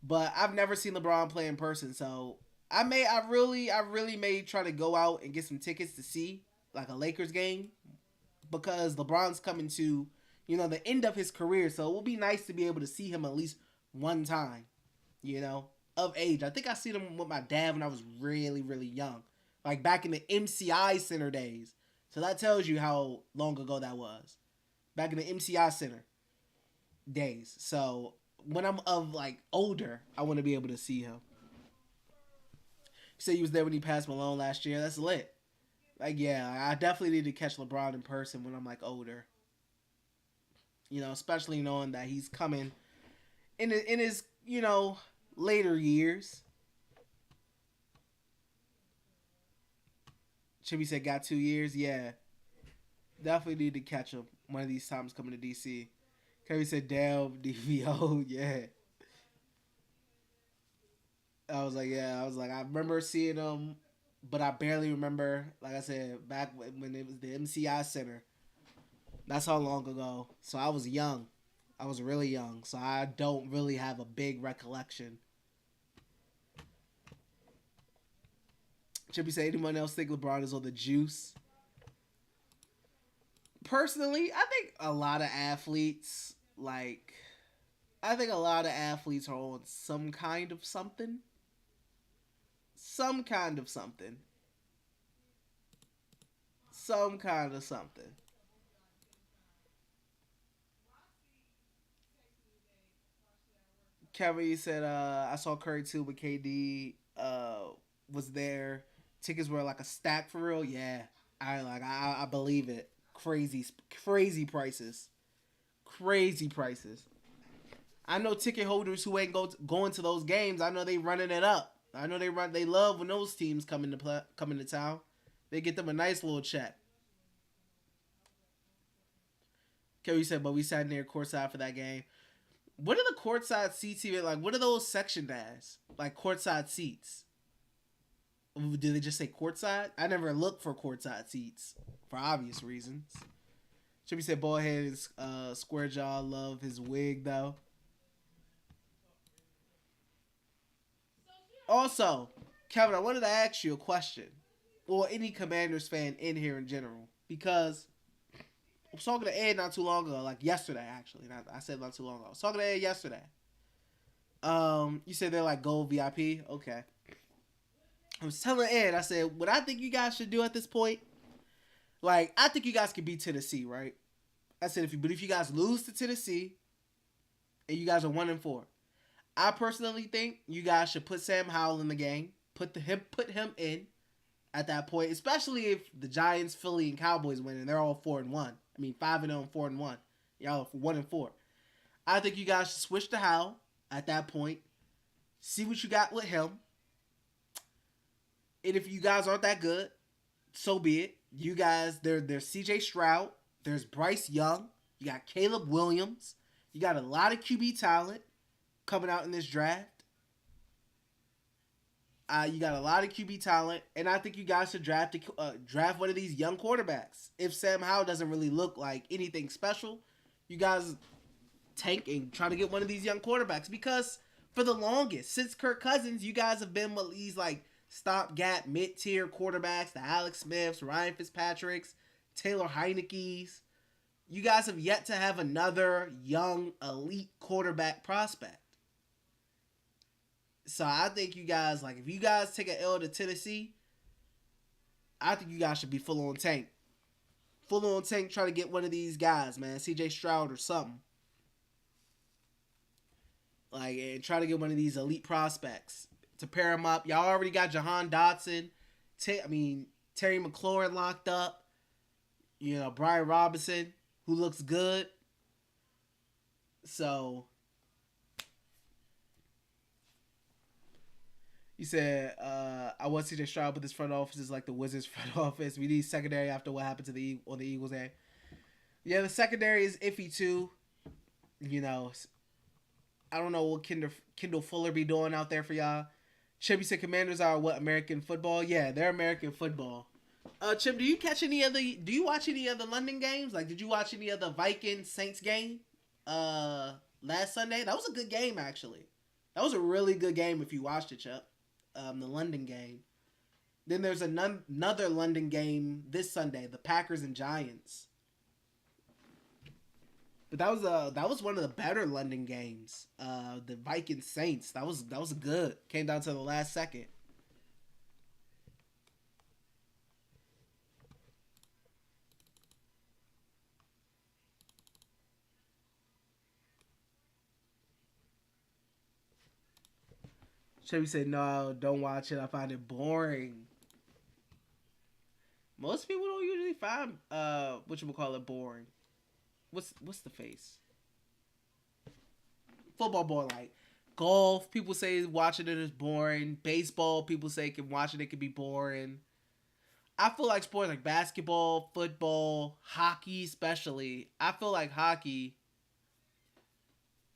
But I've never seen LeBron play in person, so I really may try to go out and get some tickets to see like a Lakers game because LeBron's coming to, the end of his career, so it will be nice to be able to see him at least one time, of age. I think I seen him with my dad when I was really, really young, like back in the MCI Center days. So that tells you how long ago that was. Back in the MCI Center days. So when I'm of like older, I want to be able to see him. He said he was there when he passed Malone last year. That's lit. Like, yeah, I definitely need to catch LeBron in person when I'm like older. Especially knowing that he's coming in his, later years. Chibi said got 2 years. Yeah, definitely need to catch him one of these times coming to DC. Kevin said, damn, DVO, yeah. I was like, yeah. I was like, I remember seeing him, but I barely remember. Like I said, back when it was the MCI Center. That's how long ago. So I was young. I was really young. So I don't really have a big recollection. Chippy say, anyone else think LeBron is on the juice? Personally, I think a lot of athletes, like, I think a lot of athletes are on some kind of something. Some kind of something. Some kind of something. Kevin, you said, I saw Curry too, but KD was there. Tickets were like a stack for real. Yeah, I believe it. Crazy, crazy prices. Crazy prices. I know ticket holders who ain't going to those games. I know they running it up. I know they run. They love when those teams come into town. They get them a nice little check. Kerry said, but we sat near courtside for that game. What are the courtside seats even like? What are those sectioned as? Like courtside seats? Do they just say courtside? I never look for courtside seats for obvious reasons. Should be said, ballhead is square jaw. Love his wig though. Also, Kevin, I wanted to ask you a question, or any Commanders fan in here in general, because I was talking to Ed not too long ago, like yesterday actually. I said not too long ago. I was talking to Ed yesterday. You said they're like gold VIP. Okay. I was telling Ed, I said, what I think you guys should do at this point, like I think you guys could beat Tennessee, right? I said but if you guys lose to Tennessee, and you guys are 1-4, I personally think you guys should put Sam Howell in the game. Put him in at that point, especially if the Giants, Philly, and Cowboys win and they're all 4-1. I mean 5-0 and 4-1. Y'all are 1-4. I think you guys should switch to Howell at that point. See what you got with him. And if you guys aren't that good, so be it. You guys, there's CJ Stroud, there's Bryce Young, you got Caleb Williams, you got a lot of QB talent coming out in this draft. You got a lot of QB talent, and I think you guys should draft one of these young quarterbacks. If Sam Howell doesn't really look like anything special, you guys tank and try to get one of these young quarterbacks, because for the longest, since Kirk Cousins, you guys have been with these like stopgap mid-tier quarterbacks, the Alex Smiths, Ryan Fitzpatrick's, Taylor Heineke's. You guys have yet to have another young elite quarterback prospect. So I think you guys, like, if you guys take an L to Tennessee, I think you guys should be full on tank. Full on tank, try to get one of these guys, man. CJ Stroud or something. Like, and try to get one of these elite prospects to pair them up. Y'all already got Jahan Dotson. Terry McLaurin locked up. You know, Brian Robinson, who looks good. So he said, I want CJ Stroud, but this front office is like the Wizards front office. We need secondary after what happened to the Eagles game. Yeah, the secondary is iffy too. You know, I don't know what Kendall Fuller be doing out there for y'all. Chip, said Commanders are what, American football? Yeah, they're American football. Chip, do you watch any of the London games? Like, did you watch any of the Vikings Saints game last Sunday? That was a good game, actually. That was a really good game if you watched it, Chip. The London game. Then there's another London game this Sunday, the Packers and Giants. But that was one of the better London games. The Vikings Saints. That was good. Came down to the last second. Chevy said, no, don't watch it. I find it boring. Most people don't usually find boring. What's the face? Football boring, like golf. People say watching it is boring. Baseball, people say watching it can be boring. I feel like sports like basketball, football, hockey, especially. I feel like hockey.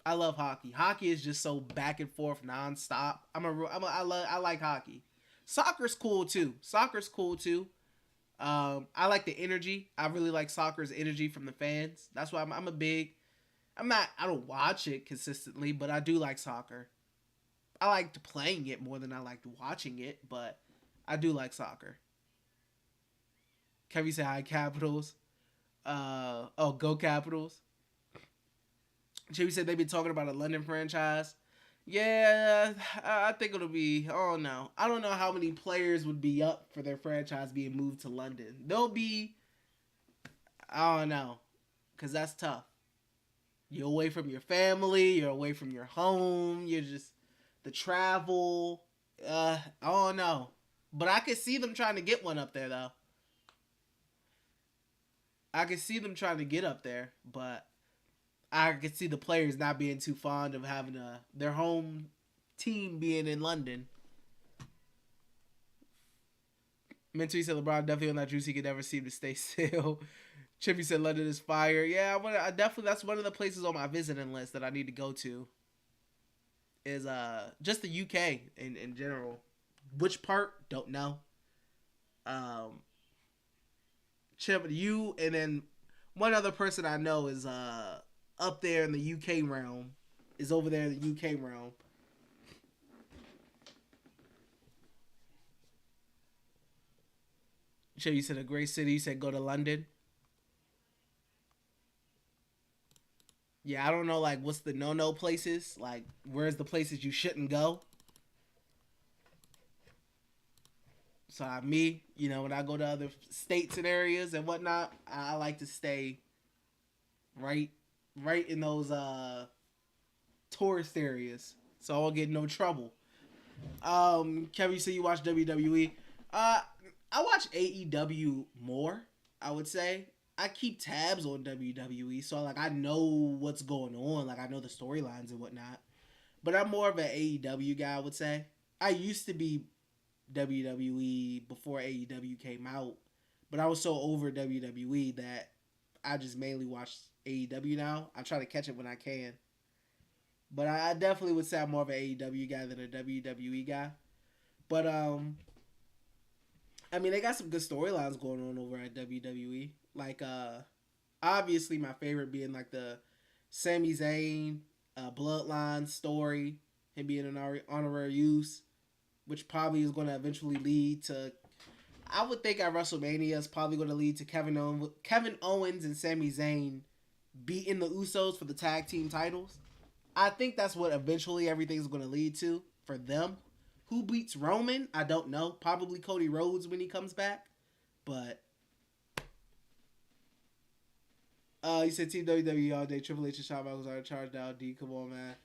I love hockey. Hockey is just so back and forth, nonstop. I like hockey. Soccer's cool too. Soccer's cool too. I like the energy. I really like soccer's energy from the fans. That's why I'm a big. I'm not. I don't watch it consistently, but I do like soccer. I liked playing it more than I liked watching it, but I do like soccer. Kevin said hi Capitals. Go Capitals. Jimmy said they've been talking about a London franchise. Yeah, I think it'll be. Oh no, I don't know how many players would be up for their franchise being moved to London. They'll be. I don't know, cause that's tough. You're away from your family. You're away from your home. You're just the travel. I don't know, but I could see them trying to get one up there though. I could see them trying to get up there, but I could see the players not being too fond of having their home team being in London. Mentally said LeBron definitely on that juice. He could never seem to stay still. Chippy said London is fire. Yeah, I definitely that's one of the places on my visiting list that I need to go to. Is just the UK in general. Which part? Don't know. Um, Chip, you and then one other person I know is up there in the UK realm. Is over there in the UK realm. Chip, you said a great city. You said go to London. Yeah, I don't know like what's the no places. Like where's the places you shouldn't go. So me, when I go to other states and areas and whatnot, I like to stay right, right in those tourist areas, so I won't get in no trouble. Kevin, you say you watch WWE. Uh, I watch AEW more. I would say I keep tabs on WWE, so like I know what's going on. Like I know the storylines and whatnot. But I'm more of an AEW guy. I would say I used to be WWE before AEW came out, but I was so over WWE that I just mainly watch AEW now. I try to catch it when I can, but I definitely would say I'm more of an AEW guy than a WWE guy. But I mean, they got some good storylines going on over at WWE. Like obviously my favorite being like the Sami Zayn Bloodline story, him being an honorary use, which probably is going to eventually lead to. I would think at WrestleMania is probably going to lead to Kevin Owens and Sami Zayn beating the Usos for the tag team titles. I think that's what eventually everything's going to lead to for them. Who beats Roman? I don't know. Probably Cody Rhodes when he comes back. But you said Team WWE all day. Triple H and Shawn Michaels are charged out. D, come on, man.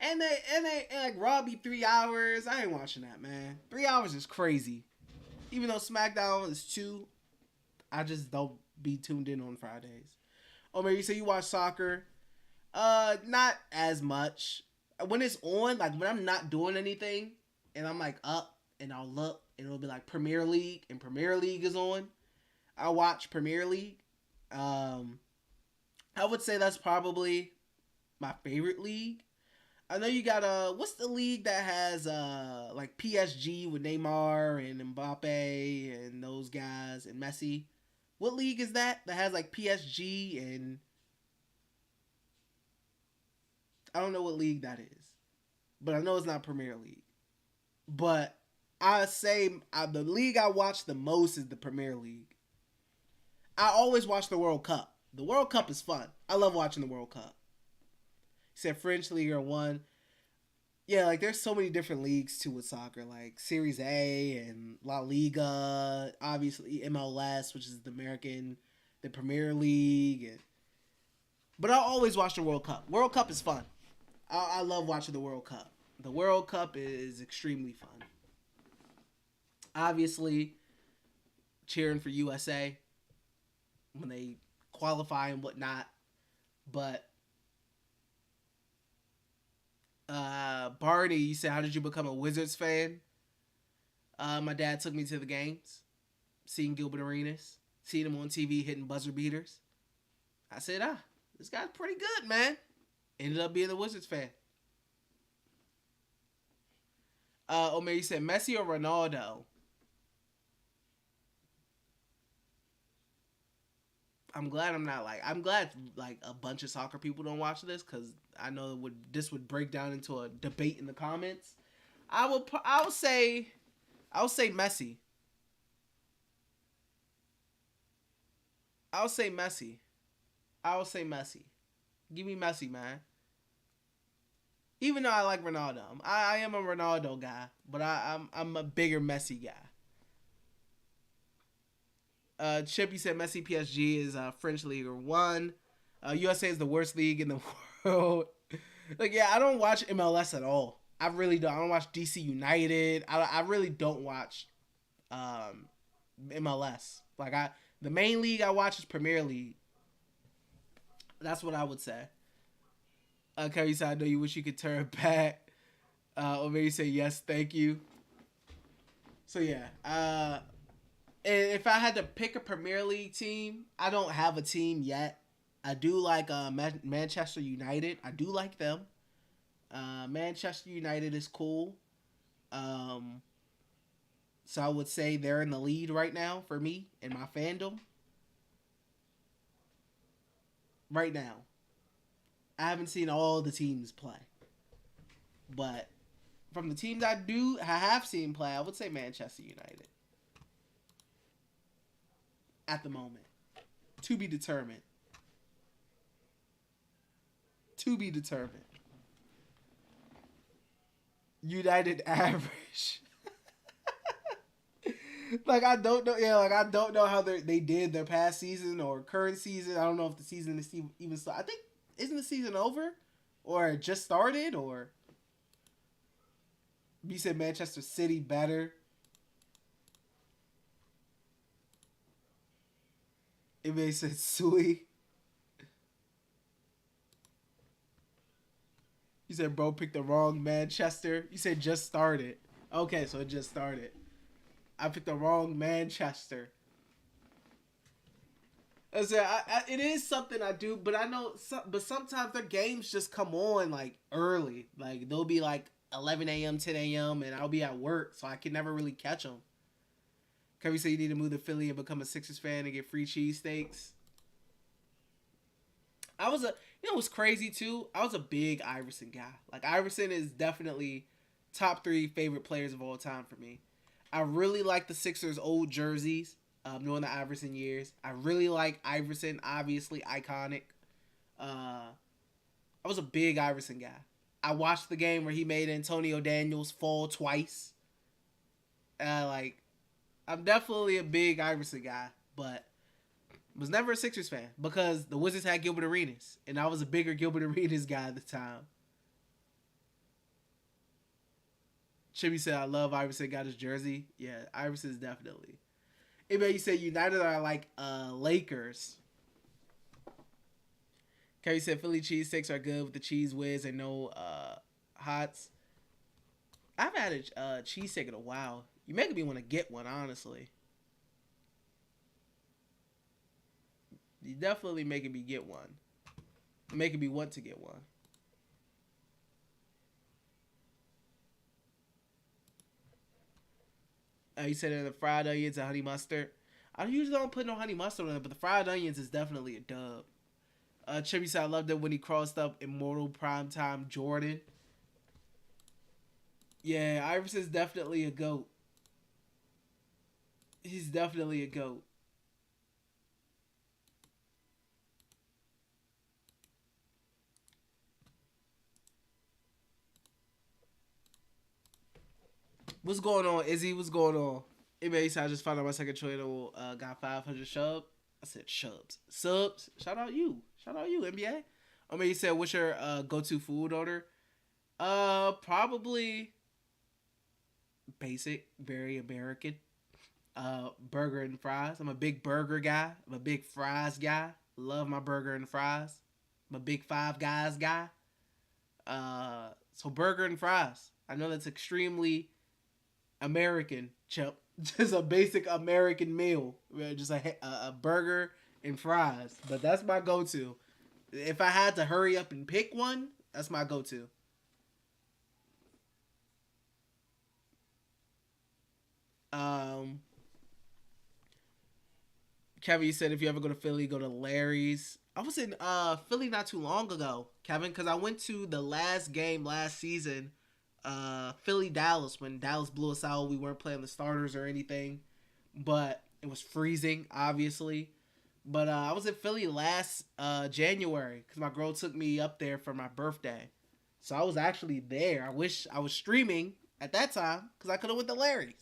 And like Robbie 3 hours. I ain't watching that, man. 3 hours is crazy. Even though SmackDown is 2, I just don't be tuned in on Fridays. Oh man, you say you watch soccer? Not as much. When it's on, like when I'm not doing anything, and I'm like up, and I'll look, and it'll be like Premier League, and Premier League is on. I watch Premier League. I would say that's probably my favorite league. I know you got what's the league that has like PSG with Neymar and Mbappe and those guys and Messi? What league is that has like PSG and I don't know what league that is, but I know it's not Premier League. But I say the league I watch the most is the Premier League. I always watch the World Cup. The World Cup is fun. I love watching the World Cup. He said French League or one. Yeah, like there's so many different leagues too with soccer, like Series A and La Liga, obviously MLS, which is the Premier League. But I always watch the World Cup. World Cup is fun. I love watching the World Cup. The World Cup is extremely fun. Obviously, cheering for USA when they qualify and whatnot. But Barney, you said, how did you become a Wizards fan? My dad took me to the games. seeing Gilbert Arenas, seeing him on TV hitting buzzer beaters. I said, this guy's pretty good, man. Ended up being a Wizards fan. Omer, you said Messi or Ronaldo? I'm glad I'm glad like a bunch of soccer people don't watch this because I know this would break down into a debate in the comments. I would say Messi. I'll say Messi. I'll say Messi. Give me Messi, man. Even though I like Ronaldo, I am a Ronaldo guy, but I'm a bigger Messi guy. Chippy said Messi PSG is French League or one. USA is the worst league in the world. Like, yeah, I don't watch MLS at all. I really don't. I don't watch DC United. I really don't watch MLS. The main league I watch is Premier League. That's what I would say. Kerry said, I know you wish you could turn back. Or maybe say yes, thank you. So yeah. And if I had to pick a Premier League team, I don't have a team yet. I do like Manchester United. I do like them. Manchester United is cool. So I would say they're in the lead right now for me in my fandom. Right now. I haven't seen all the teams play. But from the teams I have seen play, I would say Manchester United. At the moment. To be determined. To be determined. United average. I don't know. Yeah, I don't know how they did their past season or current season. I don't know if the season is even started. I think, isn't the season over? Or just started? Or you said Manchester City better. It may say Sui. You said bro picked the wrong Manchester. You said just started. Okay, so it just started. I picked the wrong Manchester. I said, it is something I do, but I know. But sometimes their games just come on early. They'll be 11 a.m., 10 a.m., and I'll be at work, so I can never really catch them. Kirby said you need to move to Philly and become a Sixers fan and get free cheesesteaks. What's crazy too? I was a big Iverson guy. Iverson is definitely top 3 favorite players of all time for me. I really like the Sixers' old jerseys, during the Iverson years. I really like Iverson, obviously iconic. I was a big Iverson guy. I watched the game where he made Antonio Daniels fall twice. I'm definitely a big Iverson guy, but was never a Sixers fan because the Wizards had Gilbert Arenas, and I was a bigger Gilbert Arenas guy at the time. Chibi said, I love Iverson, got his jersey. Yeah, Iverson is definitely. Anyway, you said United are like Lakers. Kerry said Philly cheesesteaks are good with the cheese whiz and no hots. I haven't had a cheesesteak in a while. You making me want to get one, honestly. You definitely making me get one. Making me want to get one. You said the fried onions and honey mustard. I usually don't put no honey mustard on it, but the fried onions is definitely a dub. Chippy said I loved it when he crossed up Immortal Primetime Jordan. Yeah, Iverson's definitely a GOAT. He's definitely a GOAT. What's going on, Izzy? What's going on? Anyway, so I just found out my second channel got 500 subs. I said shubs. Subs. Shout out you, NBA. I mean, you said, what's your go-to food order? Probably basic, very American. Burger and fries. I'm a big burger guy. I'm a big fries guy. Love my burger and fries. I'm a big Five Guys guy. So burger and fries. I know that's extremely American, Chip. Just a basic American meal, just a burger and fries. But that's my go-to. If I had to hurry up and pick one, that's my go-to. Um, Kevin, you said if you ever go to Philly, go to Larry's. I was in Philly not too long ago, Kevin, because I went to the last game last season, Philly Dallas, when Dallas blew us out. We weren't playing the starters or anything, but it was freezing, obviously. But I was in Philly last January because my girl took me up there for my birthday, so I was actually there. I wish I was streaming at that time because I could have went to Larry's.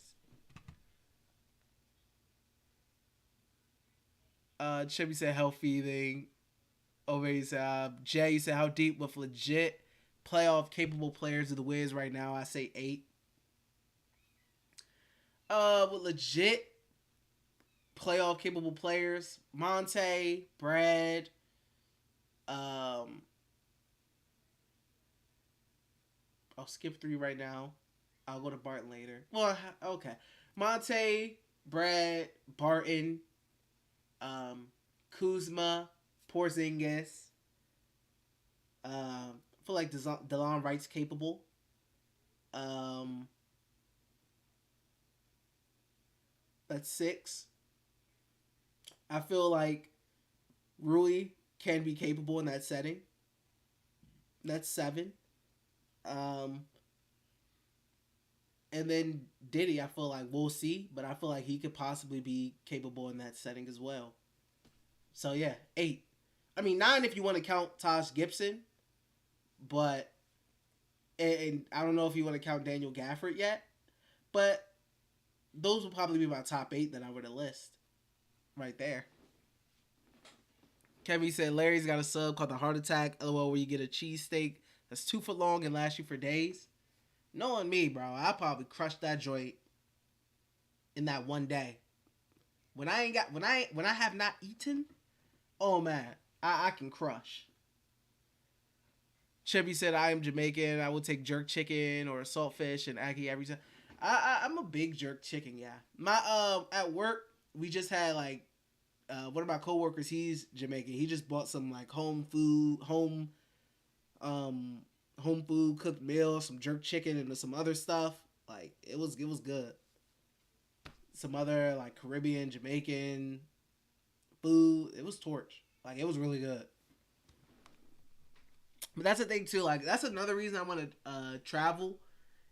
Chibby said healthy thing. Over said Jay said how deep with legit playoff capable players of the Wiz right now. I say 8. With legit playoff capable players, Monte, Brad, I'll skip 3 right now. I'll go to Barton later. Well, okay. Monte, Brad, Barton, Kuzma, Porzingis. I feel like Delon Wright's capable. Um, that's 6. I feel like Rui can be capable in that setting. That's 7. Um, and then Diddy, I feel like we'll see, but I feel like he could possibly be capable in that setting as well. So yeah, 8. I mean 9 if you want to count Taj Gibson, but and I don't know if you want to count Daniel Gafford yet, but those will probably be my top 8 that I were to list right there. Kevin said Larry's got a sub called the Heart Attack, LOL, where you get a cheesesteak that's 2 foot long and lasts you for days. Knowing me, bro, I probably crushed that joint in that one day. When I have not eaten, oh man, I can crush. Chevy said I am Jamaican. I will take jerk chicken or saltfish and ackee every time. I'm a big jerk chicken, yeah. My at work we just had like one of my coworkers. He's Jamaican. He just bought some like um home food cooked meal, some jerk chicken and some other stuff. Like it was good. Some other like Caribbean, Jamaican food. It was torch. Like it was really good. But that's the thing too. Like that's another reason I want to travel,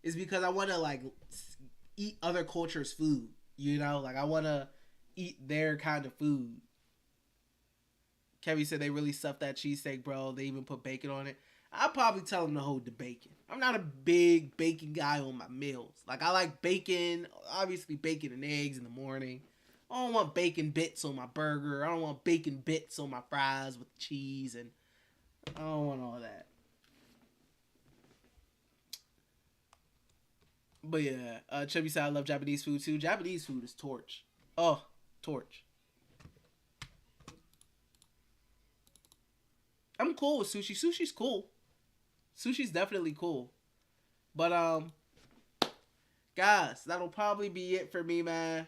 is because I want to like eat other cultures' food. You know, like I want to eat their kind of food. Kevin said they really stuffed that cheesesteak, bro. They even put bacon on it. I'll probably tell them to hold the bacon. I'm not a big bacon guy on my meals. Like I like bacon, obviously bacon and eggs in the morning. I don't want bacon bits on my burger. I don't want bacon bits on my fries with cheese, and I don't want all that. But yeah, Chubby said I love Japanese food too. Japanese food is torch. Oh, torch. I'm cool with sushi. Sushi's cool. Sushi's definitely cool. But guys, that'll probably be it for me, man.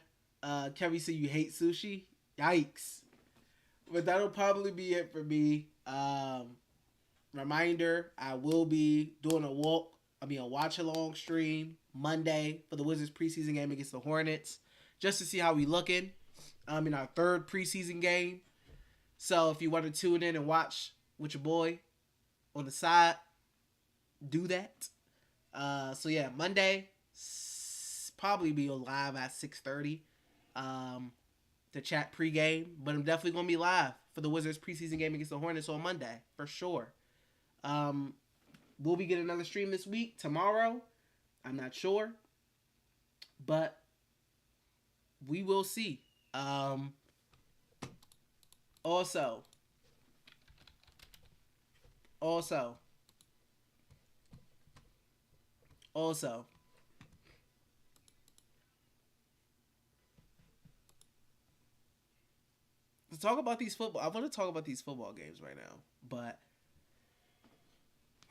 Kevin said you hate sushi. Yikes. But that'll probably be it for me. Reminder, I will be doing a watch along stream Monday for the Wizards preseason game against the Hornets, just to see how we looking. In our 3rd preseason game. So if you want to tune in and watch with your boy on the side, do that. So yeah, Monday probably be live at 6:30 to chat pregame, but I'm definitely gonna be live for the Wizards preseason game against the Hornets on Monday for sure. Um, will we get another stream this week? Tomorrow? I'm not sure, but we will see. Also, also, also, to talk about these football. I want to talk about these football games right now, but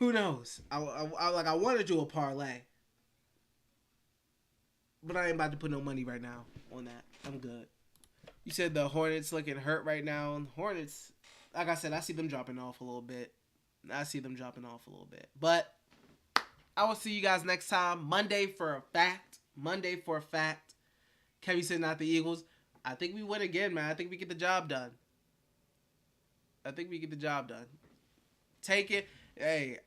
who knows? I want to do a parlay. But I ain't about to put no money right now on that. I'm good. You said the Hornets looking hurt right now. Hornets, like I said, I see them dropping off a little bit. But I will see you guys next time. Monday for a fact. Kevin said not the Eagles. I think we win again, man. I think we get the job done. Take it. Hey,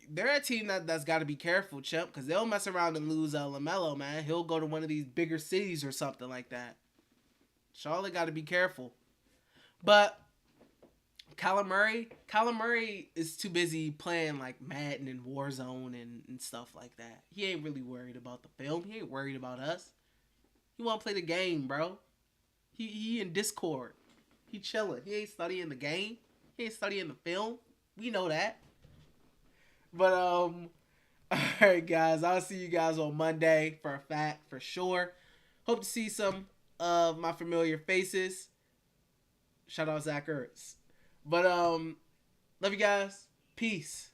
they're a team that's got to be careful, Chip, because they'll mess around and lose LaMelo, man. He'll go to one of these bigger cities or something like that. Charlotte got to be careful. But Kyler Murray is too busy playing like Madden and Warzone and stuff like that. He ain't really worried about the film. He ain't worried about us. He want to play the game, bro. He in Discord. He chilling. He ain't studying the game. He ain't studying the film. We know that. But all right, guys. I'll see you guys on Monday for a fact, for sure. Hope to see some of my familiar faces. Shout out Zach Ertz. But love you guys. Peace.